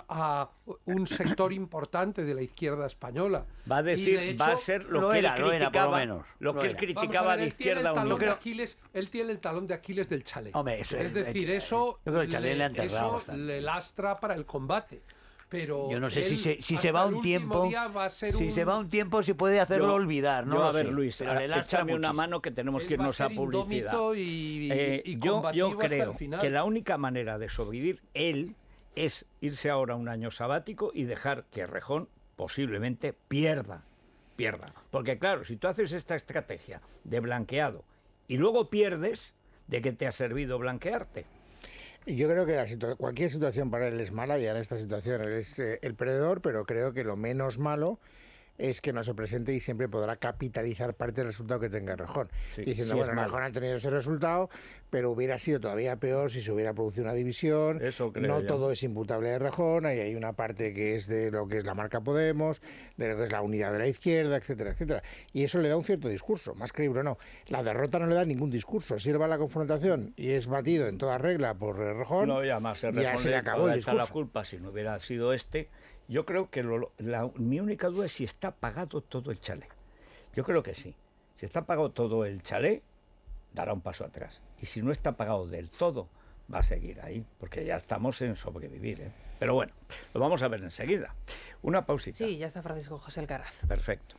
a un sector importante de la izquierda española. Va a Y, de decir, hecho, va a ser lo lo que él era, por lo criticaba, menos, lo lo que él era. criticaba Vamos a de ver, él tiene el Izquierda talón Unida. de Aquiles, él tiene el talón de Aquiles del chalet. Hombre, eso es decir, eso yo creo que el chalet le ha enterrado eso bastante. le lastra para el combate. Pero Yo no sé si él, se hasta va el un último tiempo, día va a ser si se va un tiempo, si puede hacerlo Yo- olvidar, ¿no? yo, lo a ver, sé, Luis, pero le lastra échame una muchísimo. mano que tenemos Él que va a irnos a ser publicidad. indómito y yo combativo hasta el creo final. que la única manera de sobrevivir él es irse ahora un año sabático y dejar que Errejón posiblemente pierda. Porque claro, si tú haces esta estrategia de blanqueado y luego pierdes, ¿de qué te ha servido blanquearte? Yo creo que cualquier situación para él es mala, y en esta situación él es el perdedor, pero creo que lo menos malo es que no se presente y siempre podrá capitalizar parte del resultado que tenga Errejón. Sí, Diciendo, sí, bueno, es malo. Errejón ha tenido ese resultado, pero hubiera sido todavía peor si se hubiera producido una división. Eso creo No yo. todo es imputable a Errejón, ahí hay una parte que es de lo que es la marca Podemos, de lo que es la unidad de la izquierda, etcétera, etcétera. Y eso le da un cierto discurso, más creíble o no. La derrota no le da ningún discurso, sirva la confrontación y es batido en toda regla por Errejón. No, y además ya Errejón se le acabó podrá el echar la discurso. culpa si no hubiera sido este. Yo creo que mi única duda es si está pagado todo el chalet. Yo creo que sí. Si está pagado todo el chalet, dará un paso atrás. Y si no está pagado del todo, va a seguir ahí, porque ya estamos en sobrevivir, ¿eh? Pero bueno, lo vamos a ver enseguida. Una pausita. Sí, ya está Francisco José Alcaraz. Perfecto.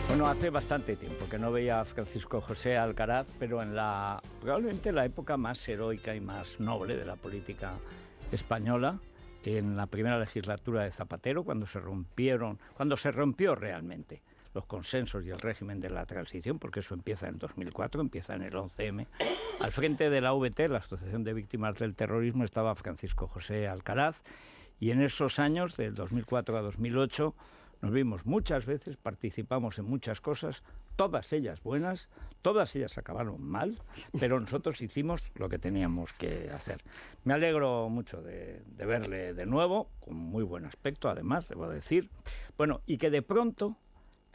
Bueno, hace bastante tiempo que no veía a Francisco José Alcaraz, pero en probablemente la época más heroica y más noble de la política española, en la primera legislatura de Zapatero, cuando se rompió realmente los consensos y el régimen de la transición, porque eso empieza en 2004, empieza en el 11M. Al frente de la AVT, la Asociación de Víctimas del Terrorismo, estaba Francisco José Alcaraz, y en esos años, del 2004 a 2008, nos vimos muchas veces, participamos en muchas cosas, todas ellas buenas, todas ellas acabaron mal, pero nosotros hicimos lo que teníamos que hacer. Me alegro mucho de verle de nuevo, con muy buen aspecto, además, debo decir. Bueno, y que de pronto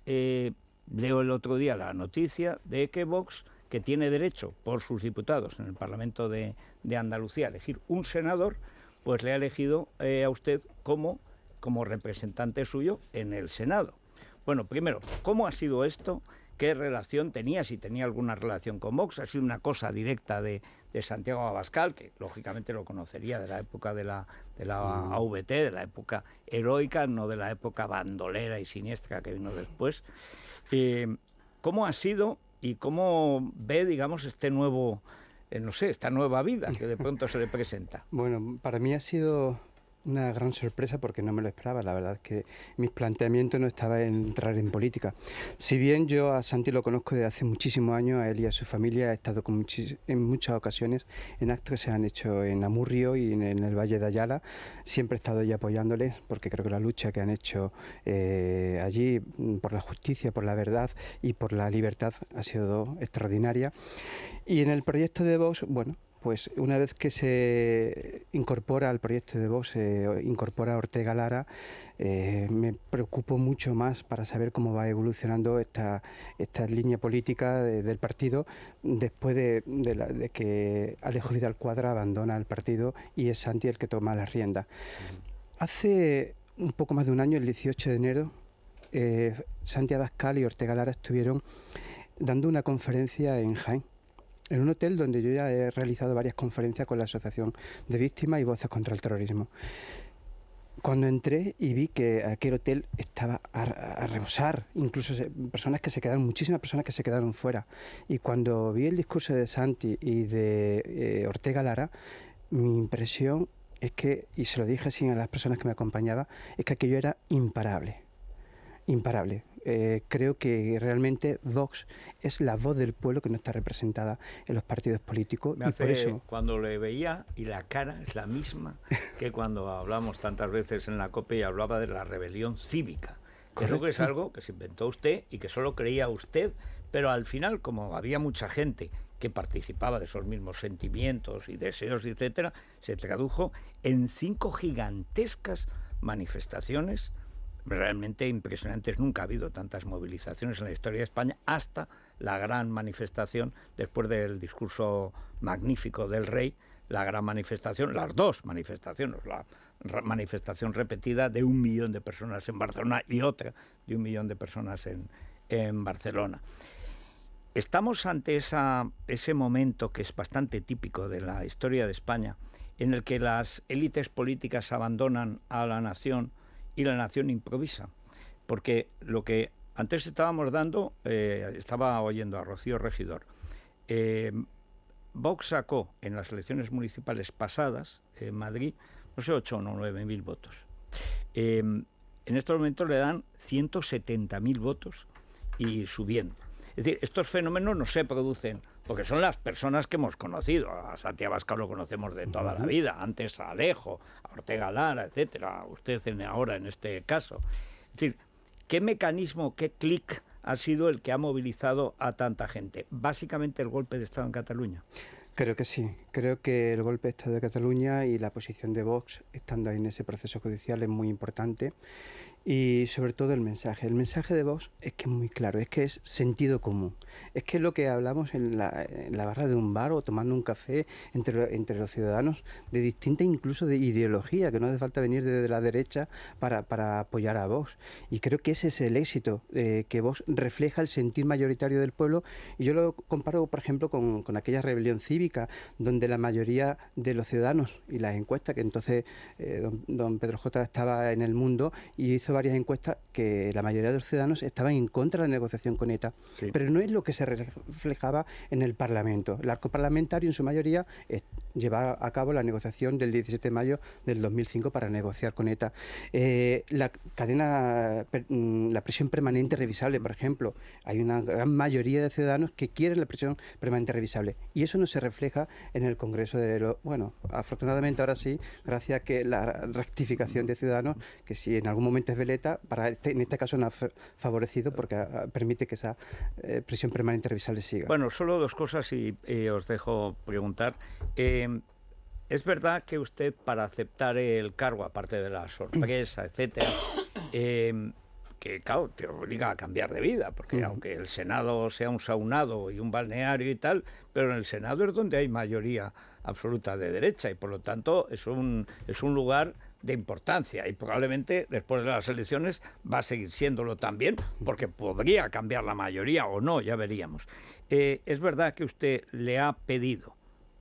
leo el otro día la noticia de que Vox, que tiene derecho por sus diputados en el Parlamento de Andalucía a elegir un senador, pues le ha elegido a usted como representante suyo en el Senado. Bueno, primero, ¿cómo ha sido esto? ¿Qué relación tenía? Si tenía alguna relación con Vox. Ha sido una cosa directa de Santiago Abascal, que lógicamente lo conocería de la época de la AVT, de la época heroica, no de la época bandolera y siniestra que vino después. ¿Cómo ha sido y cómo ve, digamos, esta nueva vida que de pronto se le presenta? Bueno, para mí ha sido una gran sorpresa porque no me lo esperaba. La verdad es que mis planteamientos no estaba en entrar en política. Si bien yo a Santi lo conozco desde hace muchísimos años, a él y a su familia he estado en muchas ocasiones en actos que se han hecho en Amurrio y en el Valle de Ayala. Siempre he estado ahí apoyándoles porque creo que la lucha que han hecho allí por la justicia, por la verdad y por la libertad ha sido extraordinaria. Y en el proyecto de Vox, bueno, pues una vez que se incorpora al proyecto de Vox, incorpora a Ortega Lara, me preocupo mucho más para saber cómo va evolucionando esta línea política del partido después de que Alejo Vidal Quadra abandona el partido y es Santi el que toma las riendas. Hace un poco más de un año, el 18 de enero, Santi Abascal y Ortega Lara estuvieron dando una conferencia en Jaén, en un hotel donde yo ya he realizado varias conferencias con la Asociación de Víctimas y Voces contra el Terrorismo. Cuando entré y vi que aquel hotel estaba a rebosar, incluso muchísimas personas que se quedaron fuera. Y cuando vi el discurso de Santi y de Ortega Lara, mi impresión es que, y se lo dije así a las personas que me acompañaban, es que aquello era imparable. Imparable. Creo que realmente Vox es la voz del pueblo que no está representada en los partidos políticos. Y por eso, cuando le veía, y la cara es la misma que cuando hablamos tantas veces en la COPE y hablaba de la rebelión cívica. Creo que es algo que se inventó usted y que solo creía usted, pero al final, como había mucha gente que participaba de esos mismos sentimientos y deseos, etcétera, se tradujo en 5 gigantescas manifestaciones realmente impresionantes. Nunca ha habido tantas movilizaciones en la historia de España, hasta la gran manifestación después del discurso magnífico del rey, la gran manifestación, las dos manifestaciones, la manifestación repetida de 1 millón de personas en Barcelona y otra de 1 millón de personas en Barcelona. Estamos ante ese momento que es bastante típico de la historia de España, en el que las élites políticas abandonan a la nación y la nación improvisa, porque lo que antes estábamos dando, estaba oyendo a Rocío Regidor, Vox sacó en las elecciones municipales pasadas en Madrid, no sé, 8 o 9.000 votos. En estos momentos le dan 170.000 votos y subiendo. Es decir, estos fenómenos no se producen porque son las personas que hemos conocido. A Santi Abascal lo conocemos de toda la vida, antes a Alejo, a Ortega Lara, etcétera, usted ahora en este caso. Es decir, ¿qué mecanismo, qué clic ha sido el que ha movilizado a tanta gente? Básicamente el golpe de Estado en Cataluña. Creo que sí, creo que el golpe de Estado de Cataluña y la posición de Vox, estando ahí en ese proceso judicial, es muy importante. Y sobre todo el mensaje de Vox es que es muy claro, es que es sentido común. Es que es lo que hablamos en la barra de un bar o tomando un café entre los ciudadanos de distinta incluso de ideología, que no hace falta venir desde la derecha para apoyar a Vox. Y creo que ese es el éxito, que Vox refleja el sentir mayoritario del pueblo. Y yo lo comparo, por ejemplo, con aquella rebelión cívica, donde la mayoría de los ciudadanos y las encuestas, que entonces don Pedro J. estaba en El Mundo y hizo varias encuestas que la mayoría de los ciudadanos estaban en contra de la negociación con ETA, sí. Pero no es lo que se reflejaba en el Parlamento. El arco parlamentario en su mayoría llevaba a cabo la negociación del 17 de mayo del 2005 para negociar con ETA. La prisión permanente revisable, por ejemplo, hay una gran mayoría de ciudadanos que quieren la prisión permanente revisable y eso no se refleja en el Congreso bueno, afortunadamente ahora sí, gracias a que la rectificación de Ciudadanos, que si en algún momento es veleta, en este caso no ha favorecido porque permite que esa prisión permanente revisable siga. Bueno, solo 2 cosas y os dejo preguntar. Es verdad que usted, para aceptar el cargo, aparte de la sorpresa, etcétera, que claro, te obliga a cambiar de vida, porque aunque el Senado sea un saunado y un balneario y tal, pero en el Senado es donde hay mayoría absoluta de derecha y por lo tanto es un lugar de importancia y probablemente después de las elecciones va a seguir siéndolo también, porque podría cambiar la mayoría o no, ya veríamos. Es verdad que usted le ha pedido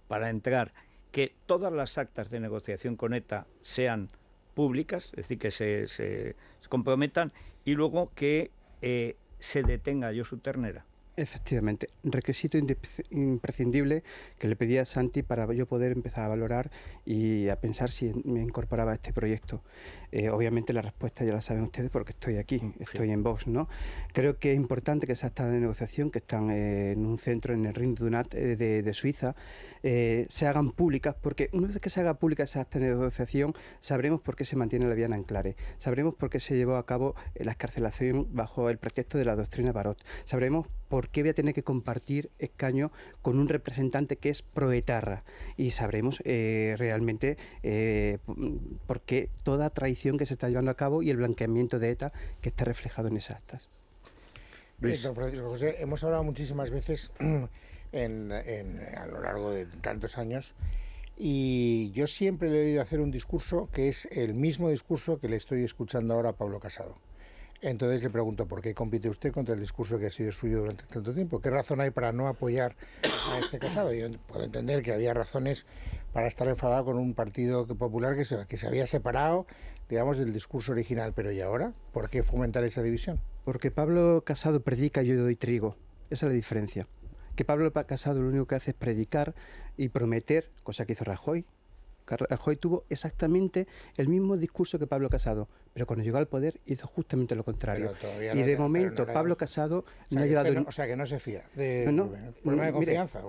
para entrar que todas las actas de negociación con ETA sean públicas, es decir, que se comprometan y luego que se detenga a Josu Ternera. Efectivamente, requisito imprescindible que le pedí a Santi para yo poder empezar a valorar y a pensar si me incorporaba a este proyecto. Obviamente la respuesta ya la saben ustedes porque estoy aquí, estoy en Vox, ¿no? Creo que es importante que esas actas de negociación que están en un centro en el Ring Dunat de Suiza se hagan públicas, porque una vez que se haga pública esa acta de negociación sabremos por qué se mantiene la vía en Anclares, sabremos por qué se llevó a cabo la excarcelación bajo el pretexto de la doctrina Parot, sabremos por qué voy a tener que compartir escaño con un representante que es proetarra y sabremos realmente por qué toda traición que se está llevando a cabo y el blanqueamiento de ETA que está reflejado en esas actas. Don Francisco José, hemos hablado muchísimas veces a lo largo de tantos años y yo siempre le he oído hacer un discurso que es el mismo discurso que le estoy escuchando ahora a Pablo Casado. Entonces le pregunto, ¿por qué compite usted contra el discurso que ha sido suyo durante tanto tiempo? ¿Qué razón hay para no apoyar a este Casado? Yo puedo entender que había razones para estar enfadado con un partido popular que se había separado, digamos, del discurso original. Pero ¿y ahora? ¿Por qué fomentar esa división? Porque Pablo Casado predica y yo doy trigo. Esa es la diferencia. Que Pablo Casado lo único que hace es predicar y prometer, cosa que hizo Rajoy. Rajoy tuvo exactamente el mismo discurso que Pablo Casado, pero cuando llegó al poder hizo justamente lo contrario. Y de momento Pablo Casado no ha llevado... O sea, que no se fía de problema de confianza.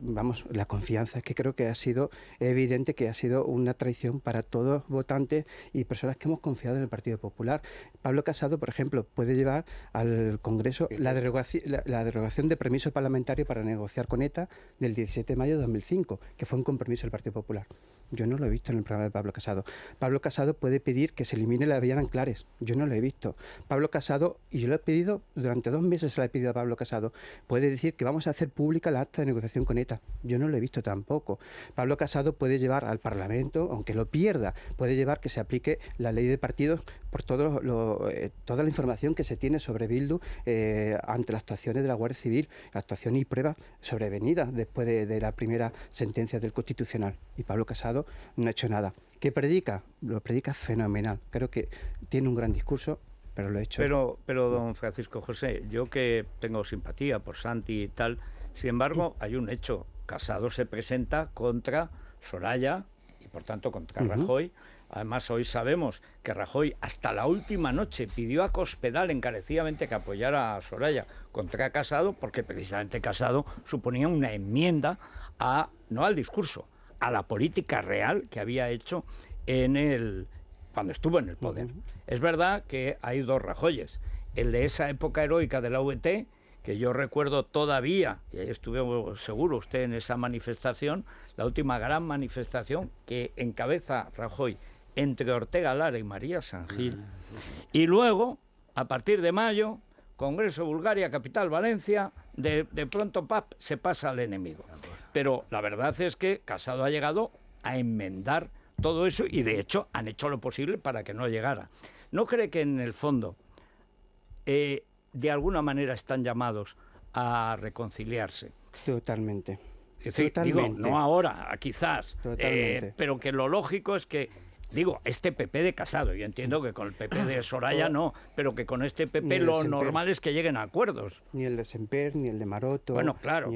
Vamos, la confianza es que creo que ha sido evidente que ha sido una traición para todos votantes y personas que hemos confiado en el Partido Popular. Pablo Casado, por ejemplo, puede llevar al Congreso la derogación de permiso parlamentario para negociar con ETA del 17 de mayo de 2005, que fue un compromiso del Partido Popular. Yo no lo he visto en el programa de Pablo Casado. Pablo Casado puede pedir que se elimine la vía en Anclares. Yo no lo he visto. Pablo Casado, y yo lo he pedido, durante 2 meses se lo he pedido a Pablo Casado, puede decir que vamos a hacer pública la acta de negociación con ETA. Yo no lo he visto tampoco. Pablo Casado puede llevar al Parlamento, aunque lo pierda, puede llevar que se aplique la ley de partidos por toda la información que se tiene sobre Bildu ante las actuaciones de la Guardia Civil, actuación y pruebas sobrevenidas después de la primera sentencia del Constitucional. Y Pablo Casado no ha hecho nada. ¿Qué predica? Lo predica fenomenal. Creo que tiene un gran discurso, pero lo ha hecho. Pero don Francisco José, yo que tengo simpatía por Santi y tal, sin embargo, hay un hecho. Casado se presenta contra Soraya y por tanto contra Rajoy. Además, hoy sabemos que Rajoy hasta la última noche pidió a Cospedal encarecidamente que apoyara a Soraya contra Casado, porque precisamente Casado suponía una enmienda no al discurso, a la política real que había hecho cuando estuvo en el poder. Es verdad que hay 2 Rajoyes. El de esa época heroica de la VT, que yo recuerdo todavía, y ahí estuve seguro usted en esa manifestación, la última gran manifestación que encabeza Rajoy entre Ortega Lara y María San Gil. Y luego, a partir de mayo, Congreso Bulgaria, capital Valencia, de pronto se pasa al enemigo. Pero la verdad es que Casado ha llegado a enmendar todo eso y de hecho han hecho lo posible para que no llegara. ¿No cree que en el fondo de alguna manera están llamados a reconciliarse? Totalmente. Es decir, digo, no ahora, quizás, pero que lo lógico es que, digo, este PP de Casado, yo entiendo que con el PP de Soraya no, pero que con este PP lo normal es que lleguen a acuerdos. Ni el de Semper, ni el de Maroto. Bueno, claro.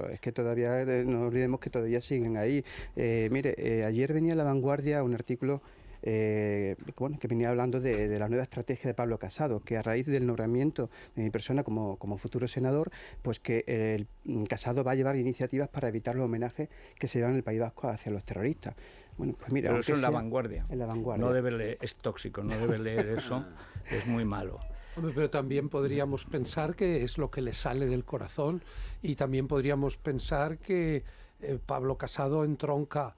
Es que todavía, no olvidemos que todavía siguen ahí. Ayer venía a La Vanguardia un artículo que venía hablando de la nueva estrategia de Pablo Casado, que a raíz del nombramiento de mi persona como futuro senador, pues que el Casado va a llevar iniciativas para evitar los homenajes que se llevan en el País Vasco hacia los terroristas. Bueno, pues mira, pero eso en La Vanguardia. En La Vanguardia. No debe leer, es tóxico, no debe leer eso, es muy malo. Hombre, pero también podríamos pensar que es lo que le sale del corazón y también podríamos pensar que Pablo Casado entronca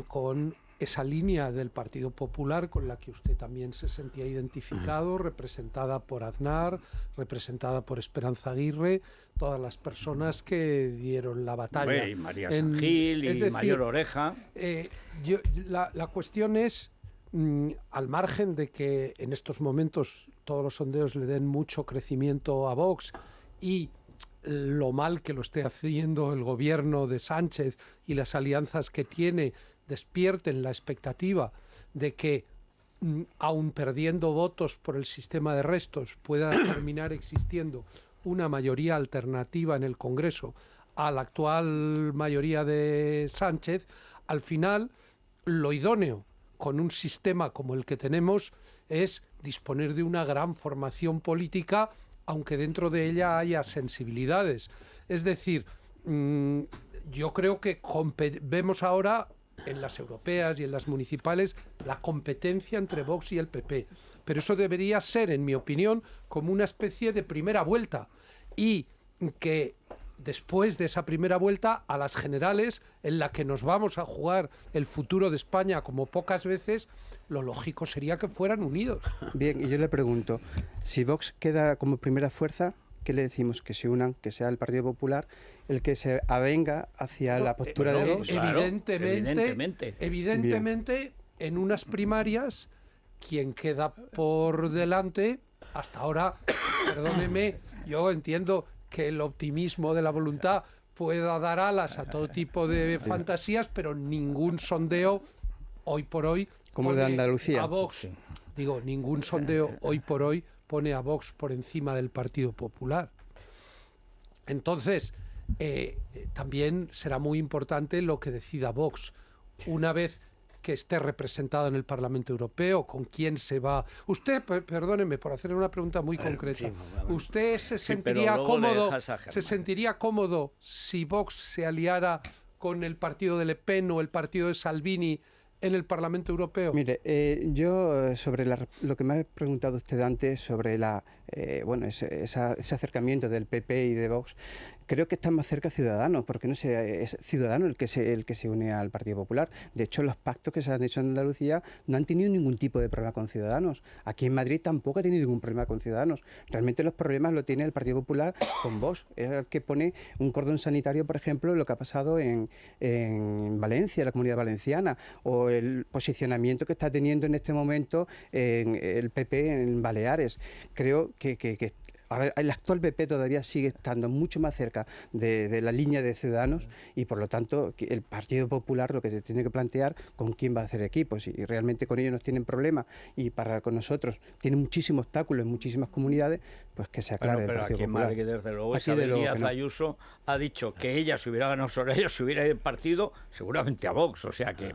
con esa línea del Partido Popular con la que usted también se sentía identificado, representada por Aznar, representada por Esperanza Aguirre, todas las personas que dieron la batalla. Y María San Gil y Mayor Oreja. La cuestión es, al margen de que en estos momentos todos los sondeos le den mucho crecimiento a Vox y lo mal que lo esté haciendo el gobierno de Sánchez y las alianzas que tiene despierten la expectativa de que, aun perdiendo votos por el sistema de restos, pueda terminar existiendo una mayoría alternativa en el Congreso a la actual mayoría de Sánchez, al final lo idóneo con un sistema como el que tenemos es disponer de una gran formación política, aunque dentro de ella haya sensibilidades. Es decir, yo creo que vemos ahora en las europeas y en las municipales la competencia entre Vox y el PP. Pero eso debería ser, en mi opinión, como una especie de primera vuelta. Y que después de esa primera vuelta, a las generales, en la que nos vamos a jugar el futuro de España como pocas veces, lo lógico sería que fueran unidos. Bien, y yo le pregunto, si Vox queda como primera fuerza, ¿qué le decimos? Que se unan, que sea el Partido Popular el que se avenga hacia la postura de Vox. Claro, evidentemente, en unas primarias, quien queda por delante, hasta ahora, perdóneme, yo entiendo que el optimismo de la voluntad pueda dar alas a todo tipo de fantasías, pero ningún sondeo hoy por hoy como el de Andalucía a Vox. Digo, ningún sondeo hoy por hoy pone a Vox por encima del Partido Popular. Entonces, también será muy importante lo que decida Vox. Una vez que esté representado en el Parlamento Europeo, con quién se va. Usted, perdóneme por hacerle una pregunta muy concreta. ¿Usted se sentiría cómodo si Vox se aliara con el partido de Le Pen o el partido de Salvini en el Parlamento Europeo? Mire, yo sobre lo que me ha preguntado usted antes sobre ese acercamiento del PP y de Vox, creo que está más cerca Ciudadanos, porque no sé, es Ciudadanos el que se une al Partido Popular. De hecho, los pactos que se han hecho en Andalucía no han tenido ningún tipo de problema con Ciudadanos. Aquí en Madrid tampoco ha tenido ningún problema con Ciudadanos. Realmente los problemas lo tiene el Partido Popular con Vox. Es el que pone un cordón sanitario, por ejemplo, lo que ha pasado en Valencia, en la Comunidad Valenciana, o el posicionamiento que está teniendo en este momento en el PP en Baleares. Creo que el actual PP todavía sigue estando mucho más cerca de la línea de Ciudadanos y por lo tanto el Partido Popular lo que se tiene que plantear con quién va a hacer equipo. Si realmente con ellos nos tienen problemas y con nosotros tienen muchísimos obstáculos en muchísimas comunidades, pues que se aclare el Partido Popular. Aquí en Madrid, desde luego, Isabel Díaz Ayuso ha dicho que ella, si hubiera ganado sobre ellos, si hubiera ido el partido, seguramente a Vox, o sea que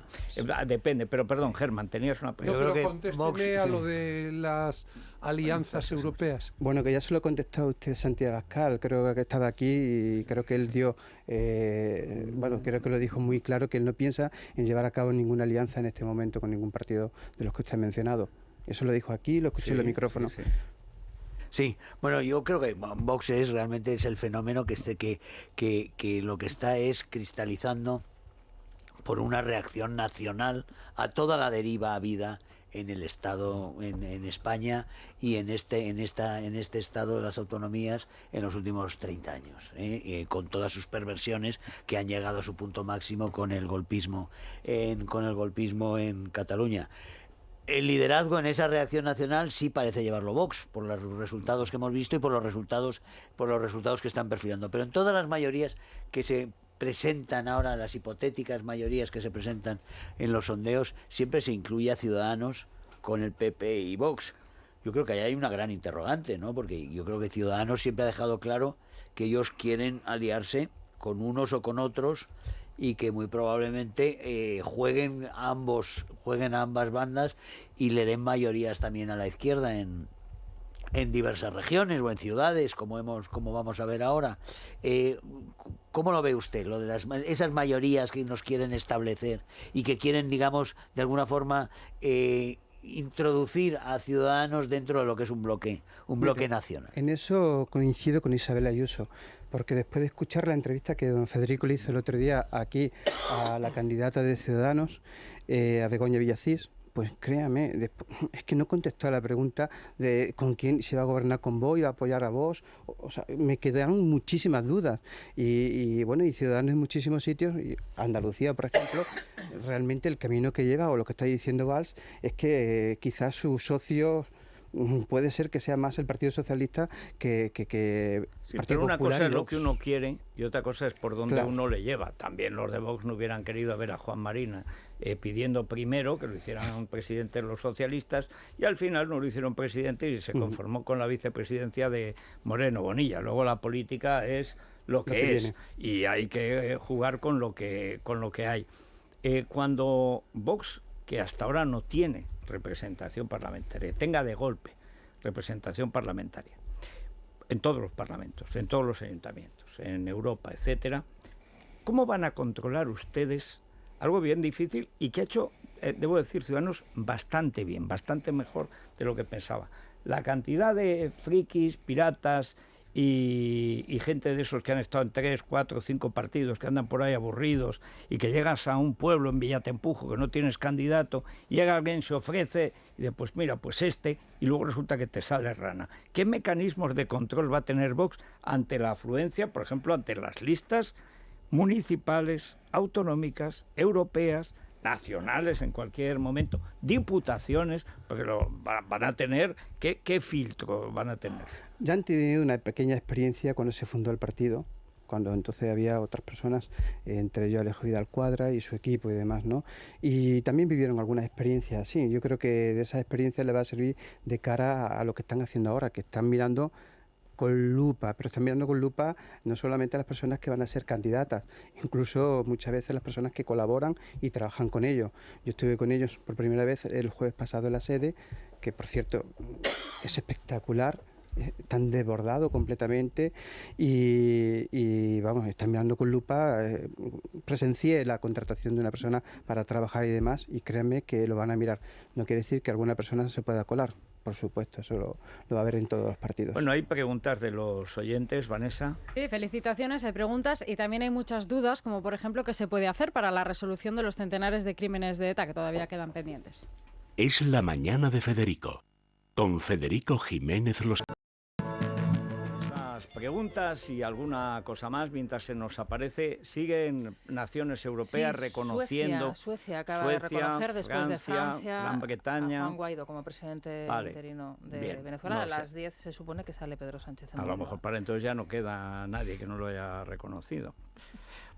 depende. Pero perdón, Germán, tenías una pregunta. Pero contésteme a lo de las alianzas europeas. Bueno, que ya se lo contestó usted Santiago Abascal, creo que estaba aquí y creo que él dio, creo que lo dijo muy claro, que él no piensa en llevar a cabo ninguna alianza en este momento con ningún partido de los que usted ha mencionado. Eso lo dijo aquí, lo escuché en el micrófono. Sí, bueno, yo creo que Vox realmente es el fenómeno que lo que está es cristalizando por una reacción nacional a toda la deriva habida en el Estado, en España y en este Estado de las autonomías en los últimos 30 años, con todas sus perversiones que han llegado a su punto máximo con el golpismo en Cataluña. El liderazgo en esa reacción nacional sí parece llevarlo Vox, por los resultados que hemos visto y por los resultados que están perfilando. Pero en todas las mayorías que se presentan ahora, las hipotéticas mayorías que se presentan en los sondeos, siempre se incluye a Ciudadanos con el PP y Vox. Yo creo que ahí hay una gran interrogante, ¿no? Porque yo creo que Ciudadanos siempre ha dejado claro que ellos quieren aliarse con unos o con otros y que muy probablemente jueguen a ambas bandas y le den mayorías también a la izquierda en diversas regiones o en ciudades, como vamos a ver ahora. ¿Cómo lo ve usted, lo de esas mayorías que nos quieren establecer y que quieren, digamos, de alguna forma introducir a Ciudadanos dentro de lo que es un bloque nacional? En eso coincido con Isabel Ayuso, porque después de escuchar la entrevista que don Federico le hizo el otro día aquí a la candidata de Ciudadanos, a Begoña Villacís, pues créame, es que no contestó a la pregunta de con quién se va a gobernar con Vox y va a apoyar a Vox. O sea, me quedaron muchísimas dudas. Y Ciudadanos en muchísimos sitios, y Andalucía, por ejemplo, realmente el camino que lleva, o lo que está diciendo Valls, es que quizás sus socios puede ser que sea más el Partido Socialista que sí, Partido pero una Popular cosa es lo Vox. que uno quiere y otra cosa es por dónde Claro. uno le lleva. También los de Vox no hubieran querido ver a Juan Marina pidiendo primero que lo hicieran presidente los socialistas, y al final no lo hicieron presidente y se conformó con la vicepresidencia de Moreno Bonilla. Luego la política es lo que es, y hay que jugar con lo que hay. Cuando Vox, que hasta ahora no tiene representación parlamentaria, tenga de golpe representación parlamentaria en todos los parlamentos, en todos los ayuntamientos, en Europa, etcétera, ¿cómo van a controlar ustedes algo bien difícil y que ha hecho, debo decir, Ciudadanos bastante bien, bastante mejor de lo que pensaba? La cantidad de frikis, piratas y gente de esos que han estado en 3, 4, 5 partidos, que andan por ahí aburridos, y que llegas a un pueblo en Villatempujo que no tienes candidato, llega alguien, se ofrece y dice, pues mira, pues y luego resulta que te sale rana. ¿Qué mecanismos de control va a tener Vox ante la afluencia, por ejemplo, ante las listas municipales, autonómicas, europeas, nacionales en cualquier momento, diputaciones, porque van a tener, ¿qué filtro van a tener? Ya han tenido una pequeña experiencia cuando se fundó el partido, cuando entonces había otras personas, entre ellos Alejo Vidal Cuadra y su equipo y demás, ¿no? Y también vivieron algunas experiencias así. Yo creo que de esas experiencias les va a servir de cara a lo que están haciendo ahora, que están mirando con lupa, pero están mirando con lupa no solamente a las personas que van a ser candidatas, incluso muchas veces las personas que colaboran y trabajan con ellos. Yo estuve con ellos por primera vez el jueves pasado en la sede, que por cierto es espectacular, están desbordados completamente y vamos, están mirando con lupa. Presencié la contratación de una persona para trabajar y demás, y créanme que lo van a mirar. No quiere decir que alguna persona se pueda colar. Por supuesto, eso lo va a ver en todos los partidos. Bueno, hay preguntas de los oyentes, Vanessa. Sí, felicitaciones, hay preguntas y también hay muchas dudas, como por ejemplo, ¿qué se puede hacer para la resolución de los centenares de crímenes de ETA que todavía quedan pendientes? Es la mañana de Federico, con Federico Jiménez Los... Preguntas y alguna cosa más mientras se nos aparece. Siguen naciones europeas reconociendo. Suecia acaba de reconocer después de Francia, Gran Bretaña, a Juan Guaidó como presidente interino de Venezuela. No, a las 10 se supone que sale Pedro Sánchez. A lo mejor para entonces ya no queda nadie que no lo haya reconocido.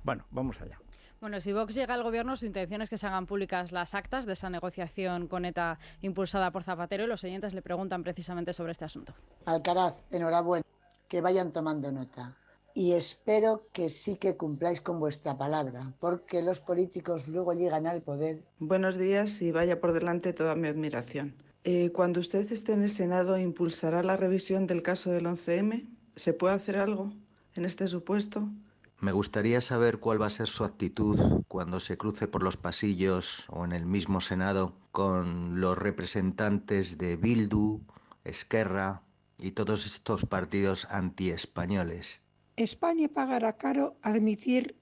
Bueno, vamos allá. Bueno, si Vox llega al gobierno, su intención es que se hagan públicas las actas de esa negociación con ETA impulsada por Zapatero, y los oyentes le preguntan precisamente sobre este asunto. Alcaraz, enhorabuena. Que vayan tomando nota. Y espero que sí que cumpláis con vuestra palabra, porque los políticos luego llegan al poder. Buenos días y vaya por delante toda mi admiración. Cuando usted esté en el Senado, ¿impulsará la revisión del caso del 11M? ¿Se puede hacer algo en este supuesto? Me gustaría saber cuál va a ser su actitud cuando se cruce por los pasillos o en el mismo Senado con los representantes de Bildu, Esquerra y todos estos partidos antiespañoles. España pagará caro admitir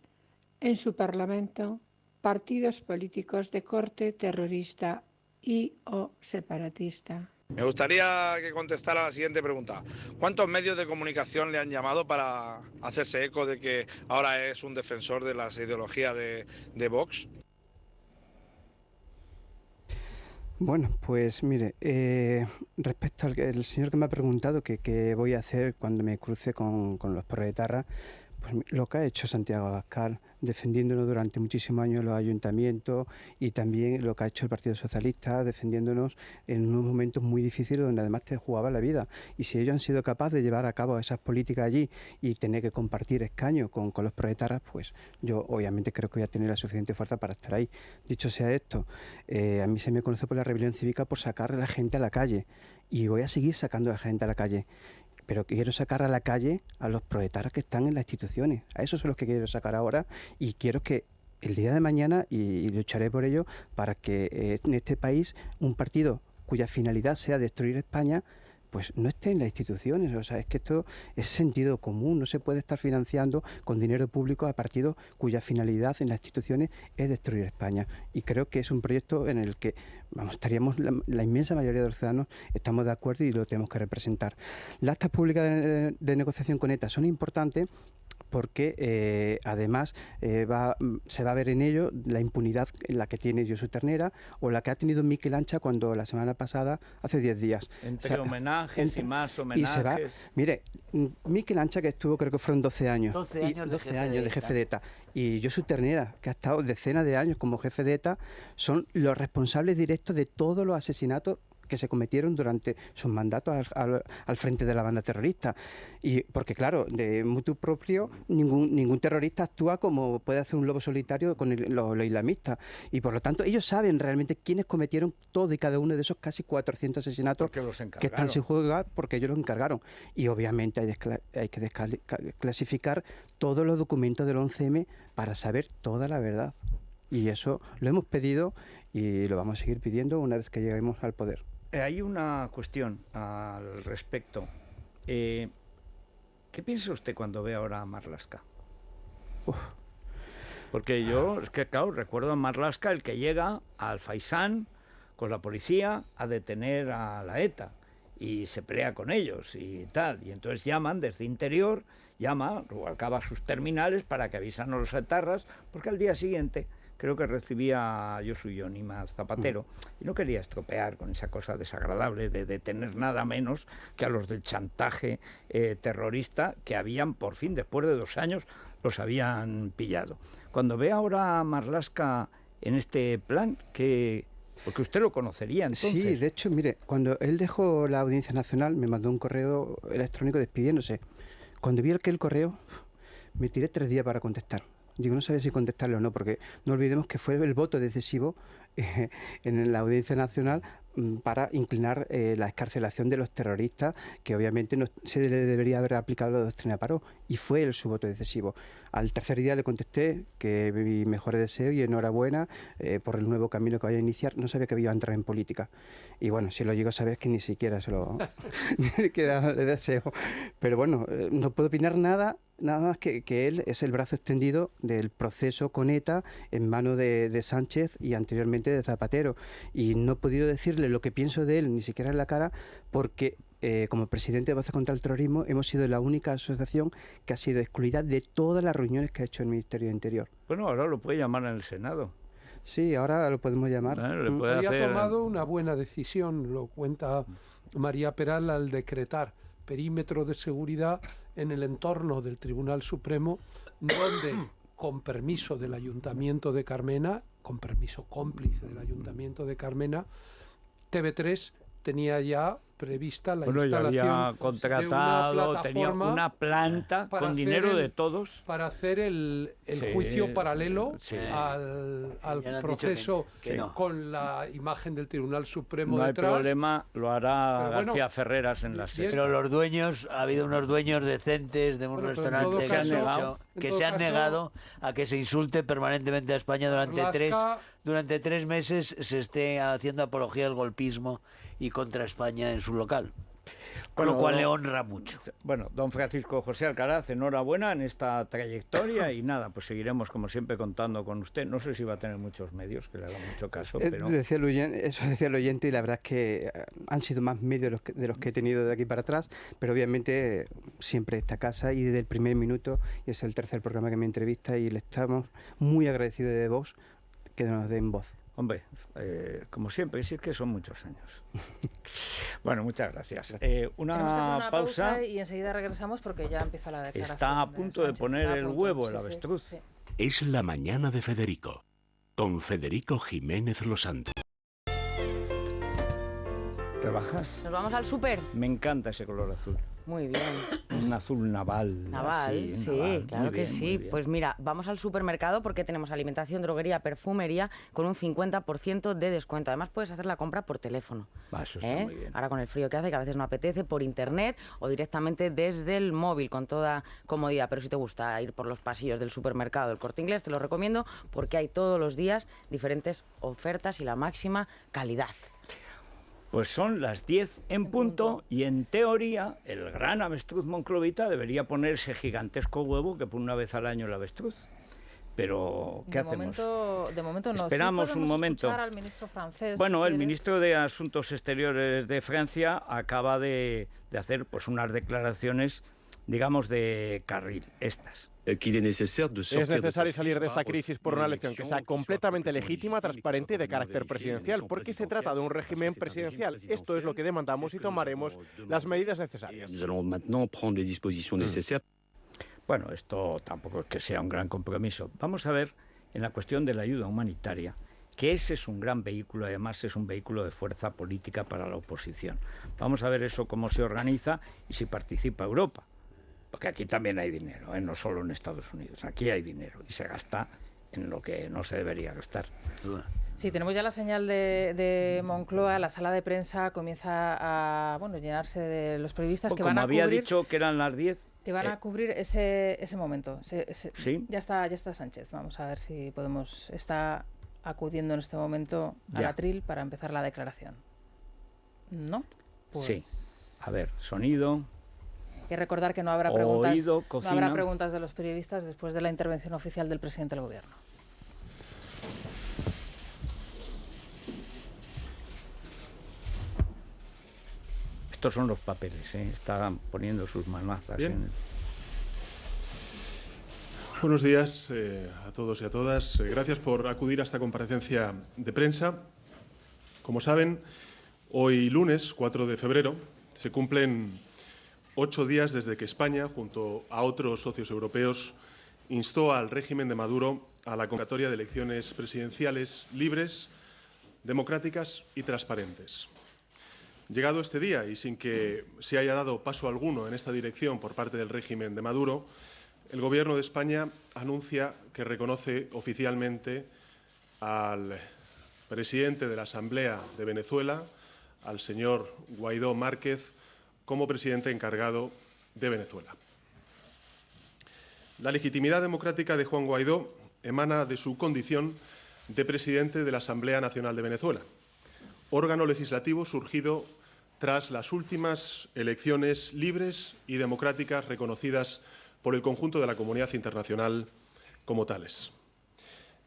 en su Parlamento partidos políticos de corte terrorista y o separatista. Me gustaría que contestara la siguiente pregunta. ¿Cuántos medios de comunicación le han llamado para hacerse eco de que ahora es un defensor de las ideologías de Vox? Bueno, pues mire, respecto al señor que me ha preguntado qué voy a hacer cuando me cruce con los proetarras, pues lo que ha hecho Santiago Abascal, defendiéndonos durante muchísimos años los ayuntamientos, y también lo que ha hecho el Partido Socialista, defendiéndonos en unos momentos muy difíciles donde además te jugaba la vida. Y si ellos han sido capaces de llevar a cabo esas políticas allí y tener que compartir escaños con los proetarras, pues yo obviamente creo que voy a tener la suficiente fuerza para estar ahí. Dicho sea esto, a mí se me conoce por la rebelión cívica por sacar a la gente a la calle, y voy a seguir sacando a la gente a la calle. Pero quiero sacar a la calle a los proetarras que están en las instituciones. A esos son los que quiero sacar ahora, y quiero que el día de mañana, y lucharé por ello, para que en este país un partido cuya finalidad sea destruir España, pues no esté en las instituciones. O sea, es que esto es sentido común. No se puede estar financiando con dinero público a partidos cuya finalidad en las instituciones es destruir España. Y creo que es un proyecto en el que estaríamos, la inmensa mayoría de los ciudadanos estamos de acuerdo y lo tenemos que representar. Las actas públicas de negociación con ETA son importantes porque además se va a ver en ello la impunidad en la que tiene Josu Ternera, o la que ha tenido Mikel Ancha cuando la semana pasada, hace 10 días. Entre homenajes y más homenajes. Mire, Mikel Ancha, que estuvo, creo que fueron 12 años. 12 años de jefe de jefe de ETA. Y Josu Ternera, que ha estado decenas de años como jefe de ETA, son los responsables directos de todos los asesinatos que se cometieron durante sus mandatos al frente de la banda terrorista. Y porque, claro, de mutuo propio, ningún terrorista actúa como puede hacer un lobo solitario con los islamistas. Y por lo tanto, ellos saben realmente quiénes cometieron todo y cada uno de esos casi 400 asesinatos que están sin juzgar porque ellos los encargaron. Y obviamente hay que desclasificar todos los documentos del 11M para saber toda la verdad. Y eso lo hemos pedido y lo vamos a seguir pidiendo una vez que lleguemos al poder. Hay una cuestión al respecto. ¿Qué piensa usted cuando ve ahora a Marlaska? Porque yo, es que claro, recuerdo a Marlaska el que llega al Faisán con la policía a detener a la ETA y se pelea con ellos y tal. Y entonces llaman desde interior, acaba sus terminales para que avisan a los etarras, porque al día siguiente creo que recibía a Josu Yonimaz Zapatero y no quería estropear con esa cosa desagradable de detener nada menos que a los del chantaje terrorista que habían, por fin, después de 2 años, los habían pillado. Cuando ve ahora a Marlaska en este plan, porque usted lo conocería entonces. Sí, de hecho, mire, cuando él dejó la Audiencia Nacional me mandó un correo electrónico despidiéndose. Cuando vi el correo me tiré 3 días para contestar. Digo, no sabía si contestarle o no, porque no olvidemos que fue el voto decisivo en la Audiencia Nacional para inclinar la excarcelación de los terroristas, que obviamente no se le debería haber aplicado la doctrina Parot, y fue él su voto decisivo. Al tercer día le contesté que mi mejor deseo y enhorabuena por el nuevo camino que vaya a iniciar. No sabía que iba a entrar en política. Y bueno, si lo llego a saber es que ni siquiera ni siquiera le deseo. Pero bueno, no puedo opinar nada más que él es el brazo extendido del proceso con ETA en manos de Sánchez y anteriormente de Zapatero. Y no he podido decirle lo que pienso de él ni siquiera en la cara porque como presidente de Voces contra el Terrorismo hemos sido la única asociación que ha sido excluida de todas las reuniones que ha hecho el Ministerio de Interior. Bueno, ahora lo puede llamar en el Senado. Sí, ahora lo podemos llamar. Había tomado una buena decisión, lo cuenta María Peral al decretar perímetro de seguridad en el entorno del Tribunal Supremo, donde, con permiso del Ayuntamiento de Carmena, con permiso cómplice del Ayuntamiento de Carmena, TV3 tenía ya prevista la instalación ya había contratado, tenía una planta con dinero de todos para hacer el juicio paralelo al proceso que no. Con la imagen del Tribunal Supremo no detrás. No hay problema, lo hará García Ferreras en la SER. Pero los dueños, ha habido unos dueños decentes de un restaurante que se han negado a que se insulte permanentemente a España durante 3 meses se esté haciendo apología del golpismo y contra España en su local. Con lo cual le honra mucho. Bueno, don Francisco José Alcaraz, enhorabuena en esta trayectoria y nada, pues seguiremos como siempre contando con usted. No sé si va a tener muchos medios, que le hagan mucho caso, pero... Eso decía el oyente y la verdad es que han sido más medios de los que he tenido de aquí para atrás, pero obviamente siempre esta casa y desde el primer minuto, y es el tercer programa que me entrevista y le estamos muy agradecidos de Vox que nos den voz. Hombre, como siempre, sí es que son muchos años. Bueno, muchas gracias. Una pausa y enseguida regresamos porque ya empieza la declaración. Está a punto de poner el huevo el avestruz. Sí. Es la mañana de Federico, con Federico Jiménez Losante. ¿Te bajas? ¿Nos vamos al súper? Me encanta ese color azul. Muy bien. Un azul naval. Naval, así, sí, naval. claro que sí. Pues mira, vamos al supermercado porque tenemos alimentación, droguería, perfumería con un 50% de descuento. Además puedes hacer la compra por teléfono. Eso está muy bien. Ahora con el frío que hace, que a veces no apetece, por internet o directamente desde el móvil con toda comodidad. Pero si te gusta ir por los pasillos del supermercado del Corte Inglés, te lo recomiendo porque hay todos los días diferentes ofertas y la máxima calidad. Pues son las 10 en punto y en teoría el gran avestruz monclovita debería poner ese gigantesco huevo que pone una vez al año el avestruz. Pero, ¿qué hacemos? De momento no. Esperamos sí un momento. Al ministro francés, bueno, el ministro de Asuntos Exteriores de Francia acaba de hacer pues unas declaraciones, digamos, de carril, estas. Es necesario salir de esta crisis por una elección que sea completamente legítima, transparente y de carácter presidencial, porque se trata de un régimen presidencial. Esto es lo que demandamos y tomaremos las medidas necesarias. Bueno, esto tampoco es que sea un gran compromiso. Vamos a ver en la cuestión de la ayuda humanitaria, que ese es un gran vehículo, además es un vehículo de fuerza política para la oposición. Vamos a ver eso cómo se organiza y si participa Europa. Porque aquí también hay dinero, no solo en Estados Unidos. Aquí hay dinero y se gasta en lo que no se debería gastar. Sí, tenemos ya la señal de Moncloa. La sala de prensa comienza a llenarse de los periodistas que van a cubrir... Como había dicho que eran las 10... Que van a cubrir ese momento. ¿Sí? Ya está Sánchez. Vamos a ver si podemos... Está acudiendo en este momento al atril para empezar la declaración. ¿No? Pues... Sí. A ver, sonido... Y recordar que no habrá preguntas de los periodistas después de la intervención oficial del presidente del Gobierno. Estos son los papeles, están poniendo sus manazas. Buenos días a todos y a todas. Gracias por acudir a esta comparecencia de prensa. Como saben, hoy lunes 4 de febrero se cumplen 8 días desde que España, junto a otros socios europeos, instó al régimen de Maduro a la convocatoria de elecciones presidenciales libres, democráticas y transparentes. Llegado este día y sin que se haya dado paso alguno en esta dirección por parte del régimen de Maduro, el Gobierno de España anuncia que reconoce oficialmente al presidente de la Asamblea de Venezuela, al señor Guaidó Márquez, como presidente encargado de Venezuela. La legitimidad democrática de Juan Guaidó emana de su condición de presidente de la Asamblea Nacional de Venezuela, órgano legislativo surgido tras las últimas elecciones libres y democráticas reconocidas por el conjunto de la comunidad internacional como tales.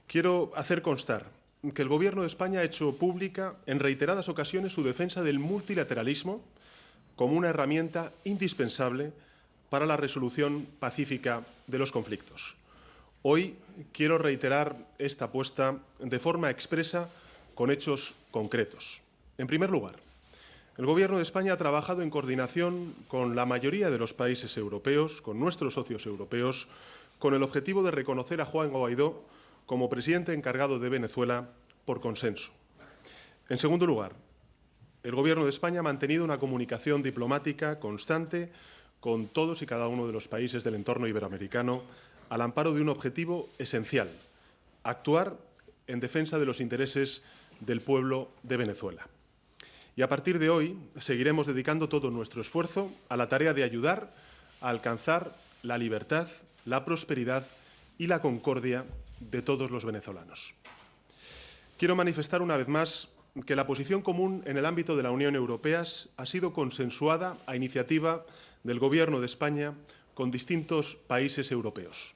Quiero hacer constar que el Gobierno de España ha hecho pública en reiteradas ocasiones su defensa del multilateralismo como una herramienta indispensable para la resolución pacífica de los conflictos. Hoy quiero reiterar esta apuesta de forma expresa con hechos concretos. En primer lugar, el Gobierno de España ha trabajado en coordinación con la mayoría de los países europeos, con nuestros socios europeos, con el objetivo de reconocer a Juan Guaidó como presidente encargado de Venezuela por consenso. En segundo lugar, el Gobierno de España ha mantenido una comunicación diplomática constante con todos y cada uno de los países del entorno iberoamericano al amparo de un objetivo esencial: actuar en defensa de los intereses del pueblo de Venezuela. Y a partir de hoy seguiremos dedicando todo nuestro esfuerzo a la tarea de ayudar a alcanzar la libertad, la prosperidad y la concordia de todos los venezolanos. Quiero manifestar una vez más que la posición común en el ámbito de la Unión Europea ha sido consensuada a iniciativa del Gobierno de España con distintos países europeos.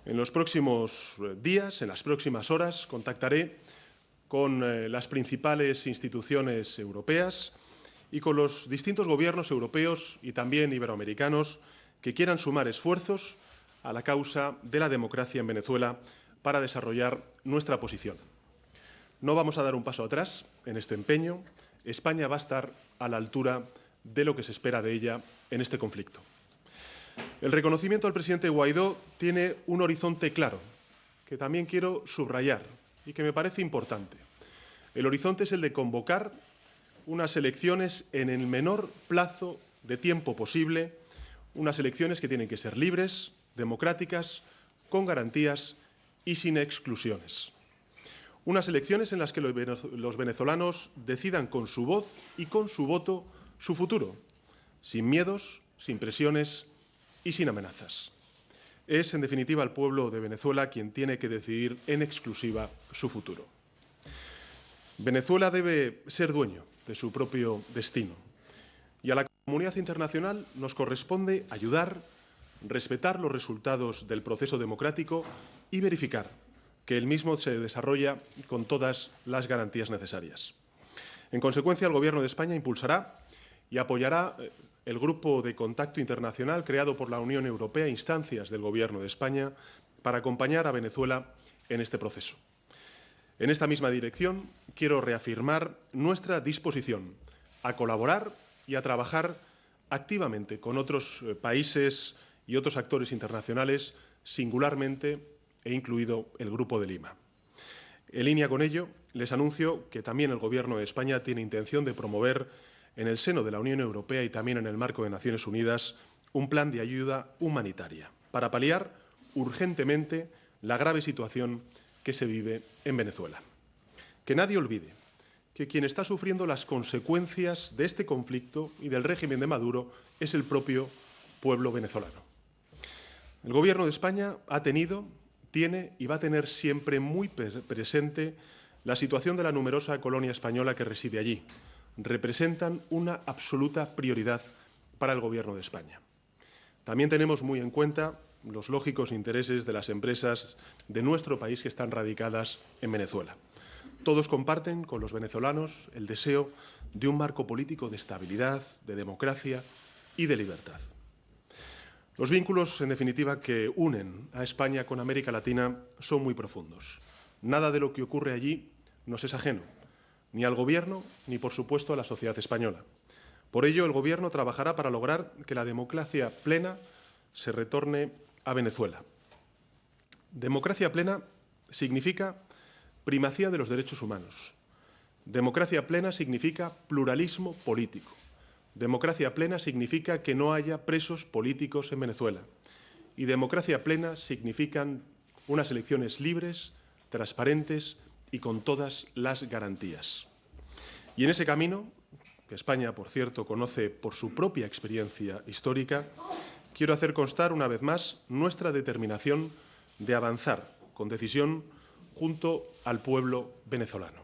En los próximos días, en las próximas horas, contactaré con las principales instituciones europeas y con los distintos gobiernos europeos y también iberoamericanos que quieran sumar esfuerzos a la causa de la democracia en Venezuela para desarrollar nuestra posición. No vamos a dar un paso atrás en este empeño. España va a estar a la altura de lo que se espera de ella en este conflicto. El reconocimiento al presidente Guaidó tiene un horizonte claro, que también quiero subrayar y que me parece importante. El horizonte es el de convocar unas elecciones en el menor plazo de tiempo posible, unas elecciones que tienen que ser libres, democráticas, con garantías y sin exclusiones. Unas elecciones en las que los venezolanos decidan con su voz y con su voto su futuro, sin miedos, sin presiones y sin amenazas. Es, en definitiva, el pueblo de Venezuela quien tiene que decidir en exclusiva su futuro. Venezuela debe ser dueño de su propio destino y a la comunidad internacional nos corresponde ayudar, respetar los resultados del proceso democrático y verificar que el mismo se desarrolla con todas las garantías necesarias. En consecuencia, el Gobierno de España impulsará y apoyará el Grupo de Contacto Internacional creado por la Unión Europea a instancias del Gobierno de España para acompañar a Venezuela en este proceso. En esta misma dirección, quiero reafirmar nuestra disposición a colaborar y a trabajar activamente con otros países y otros actores internacionales, singularmente e incluido el Grupo de Lima. En línea con ello, les anuncio que también el Gobierno de España tiene intención de promover en el seno de la Unión Europea y también en el marco de Naciones Unidas un plan de ayuda humanitaria para paliar urgentemente la grave situación que se vive en Venezuela. Que nadie olvide que quien está sufriendo las consecuencias de este conflicto y del régimen de Maduro es el propio pueblo venezolano. El Gobierno de España ha tenido, tiene y va a tener siempre muy presente la situación de la numerosa colonia española que reside allí. Representan una absoluta prioridad para el Gobierno de España. También tenemos muy en cuenta los lógicos intereses de las empresas de nuestro país que están radicadas en Venezuela. Todos comparten con los venezolanos el deseo de un marco político de estabilidad, de democracia y de libertad. Los vínculos, en definitiva, que unen a España con América Latina son muy profundos. Nada de lo que ocurre allí nos es ajeno, ni al Gobierno ni, por supuesto, a la sociedad española. Por ello, el Gobierno trabajará para lograr que la democracia plena se retorne a Venezuela. Democracia plena significa primacía de los derechos humanos. Democracia plena significa pluralismo político. Democracia plena significa que no haya presos políticos en Venezuela. Y democracia plena significan unas elecciones libres, transparentes y con todas las garantías. Y en ese camino, que España, por cierto, conoce por su propia experiencia histórica, quiero hacer constar una vez más nuestra determinación de avanzar con decisión junto al pueblo venezolano.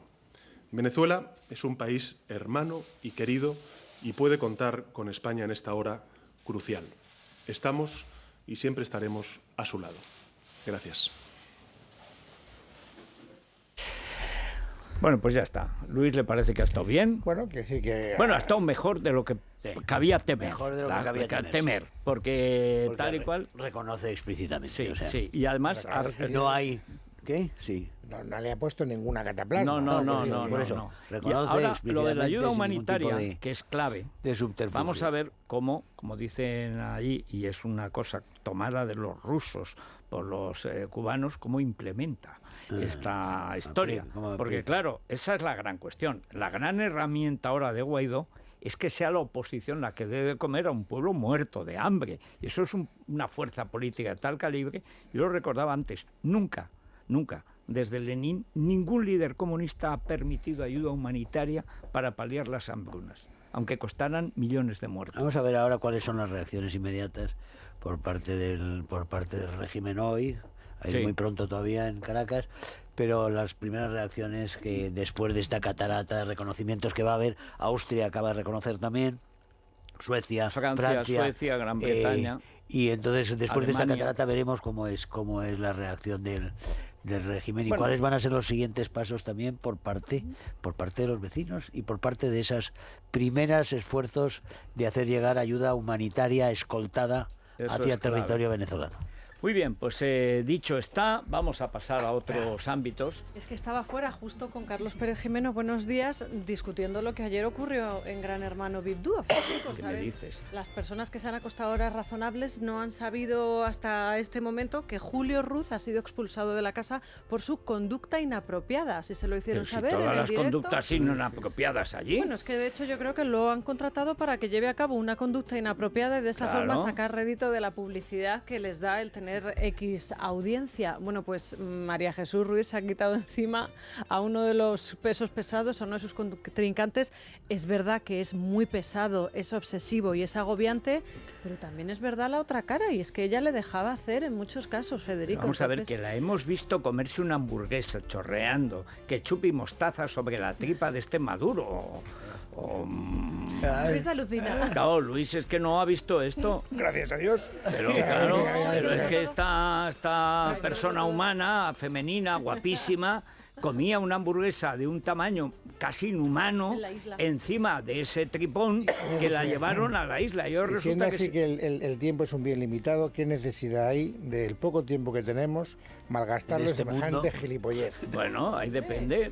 Venezuela es un país hermano y querido y puede contar con España en esta hora crucial. Estamos y siempre estaremos a su lado. Gracias. Bueno, pues ya está. Luis le parece que ha estado bien. Bueno, quiere decir que... Bueno, ha estado mejor de lo que cabía temer. Mejor de lo que cabía temer. Porque tal y cual... Reconoce explícitamente. Sí, o sea, sí. Y además... no hay... ¿Qué? Sí. No le ha puesto ninguna cataplasma. No. Por eso. No. Reconoce Ahora, lo de la ayuda sin ningún humanitaria, tipo de, que es clave, de subterfugio. vamos a ver cómo, como dicen allí, y es una cosa tomada de los rusos por los cubanos, cómo implementa esta historia. Porque claro, esa es la gran cuestión. La gran herramienta ahora de Guaidó es que sea la oposición la que debe comer a un pueblo muerto de hambre. Y eso es una fuerza política de tal calibre. Yo lo recordaba antes, nunca, desde Lenin, ningún líder comunista ha permitido ayuda humanitaria para paliar las hambrunas, aunque costaran millones de muertos. Vamos a ver ahora cuáles son las reacciones inmediatas por parte del régimen hoy. Hay muy pronto todavía en Caracas, pero las primeras reacciones que después de esta catarata de reconocimientos que va a haber, Austria acaba de reconocer también, Francia, Suecia, Gran Bretaña. Y entonces después Alemania. de esta catarata veremos cómo es la reacción del régimen y cuáles van a ser los siguientes pasos también por parte de los vecinos y por parte de esos primeros esfuerzos de hacer llegar ayuda humanitaria escoltada hacia territorio venezolano. Muy bien, pues dicho está, vamos a pasar a otros ámbitos. Es que estaba fuera justo con Carlos Pérez Jimeno, buenos días, discutiendo lo que ayer ocurrió en Gran Hermano VIP Duo. ¿Qué me dices? Las personas que se han acostado a horas razonables no han sabido hasta este momento que Julio Ruz ha sido expulsado de la casa por su conducta inapropiada. Así se lo hicieron Pero saber si todas en el las directo. conductas inapropiadas allí. Bueno, es que de hecho yo creo que lo han contratado para que lleve a cabo una conducta inapropiada y de esa forma sacar rédito de la publicidad que les da el tener X audiencia. Bueno, pues María Jesús Ruiz se ha quitado encima a uno de los pesos pesados, a uno de sus contrincantes. Es verdad que es muy pesado, es obsesivo y es agobiante, pero también es verdad la otra cara, y es que ella le dejaba hacer en muchos casos, Federico. Vamos a ver, que la hemos visto comerse una hamburguesa chorreando, ketchup y mostaza sobre la tripa de este Maduro. Luis alucina. Claro, Luis es que no ha visto esto. Gracias a Dios. Pero claro, pero es que esta persona humana, femenina, guapísima, comía una hamburguesa de un tamaño casi inhumano encima de ese tripón que la llevaron a la isla. Yo y siendo así que el tiempo es un bien limitado, ¿qué necesidad hay del poco tiempo que tenemos malgastarlo en semejante gilipollez? Bueno, ahí depende.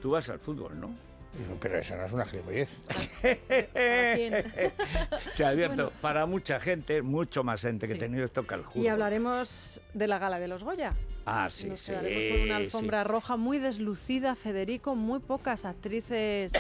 Tú vas al fútbol, ¿no? Digo, pero eso no es una gilipollez. Te advierto, para mucha gente, mucho más gente que he tenido esto que al juro. Y hablaremos de la gala de los Goya. Ah, sí, Nos sí. quedaremos con una alfombra roja muy deslucida, Federico, muy pocas actrices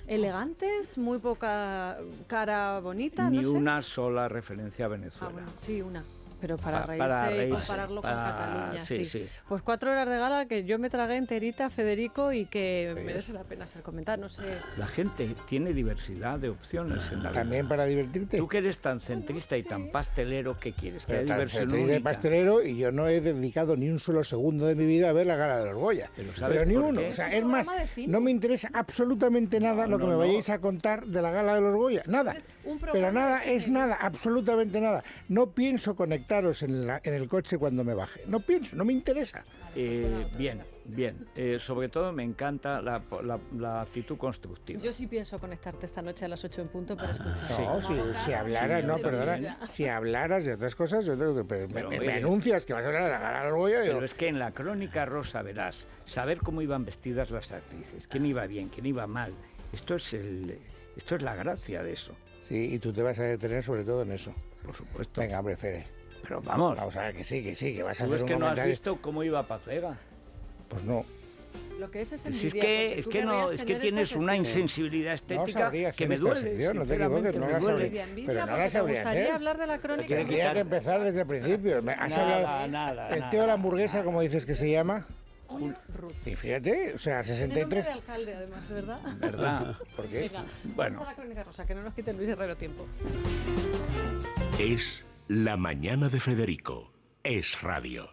elegantes, muy poca cara bonita, Ni no sé. una sola referencia a Venezuela. Bueno, sí, una. Pero para Para reírse y reírse, compararlo para- con Cataluña, sí, sí. sí. Pues 4 horas de gala que yo me tragué enterita, Federico, y que merece la pena ser comentada, no sé. La gente tiene diversidad de opciones en la vida. También para divertirte. Tú que eres tan centrista y tan pastelero, ¿qué quieres? Que Pero haya tan diversión centrista y única. pastelero, y yo no he dedicado ni un solo segundo de mi vida a ver la gala de los Goya. ¿sabes Pero ni por uno. qué? O sea, es más, no me interesa absolutamente nada lo que me vayáis a contar de la gala de los Goya. Nada. Pero nada, es nada, absolutamente nada. No pienso conectaros en el coche cuando me baje. No pienso, no me interesa. Bien. Sobre todo me encanta la actitud constructiva. Yo sí pienso conectarte esta noche a las 8 en punto para escuchar. No, si hablaras, no, perdona, si hablaras de otras cosas, yo tengo que, pero me anuncias que vas a hablar de la gala de los Goya. Pero es que en la crónica rosa verás, saber cómo iban vestidas las actrices, quién iba bien, quién iba mal. Esto es la gracia de eso. Sí, y tú te vas a detener sobre todo en eso. Por supuesto. Venga, hombre, Fede. Pero vamos. Vamos a ver que sí, que vas a ¿Tú hacer es un que no has comentario. visto cómo iba Paz Vega? Pues no. Lo que es Si envidia, es que tienes una insensibilidad estética que me duele. No te equivoques, no la sabría. Pero no la sabría gustaría hacer. hablar de la crónica. Tendría que empezar desde el principio. Has hablado el tío de la hamburguesa, como dices que se llama. Y fíjate, o sea, Tiene nombre 63. de alcalde, además, ¿verdad? ¿Verdad? ¿Por qué? Venga, Bueno. vamos a la crónica rosa, que no nos quite Luis Herrero tiempo. Es La Mañana de Federico. Es radio.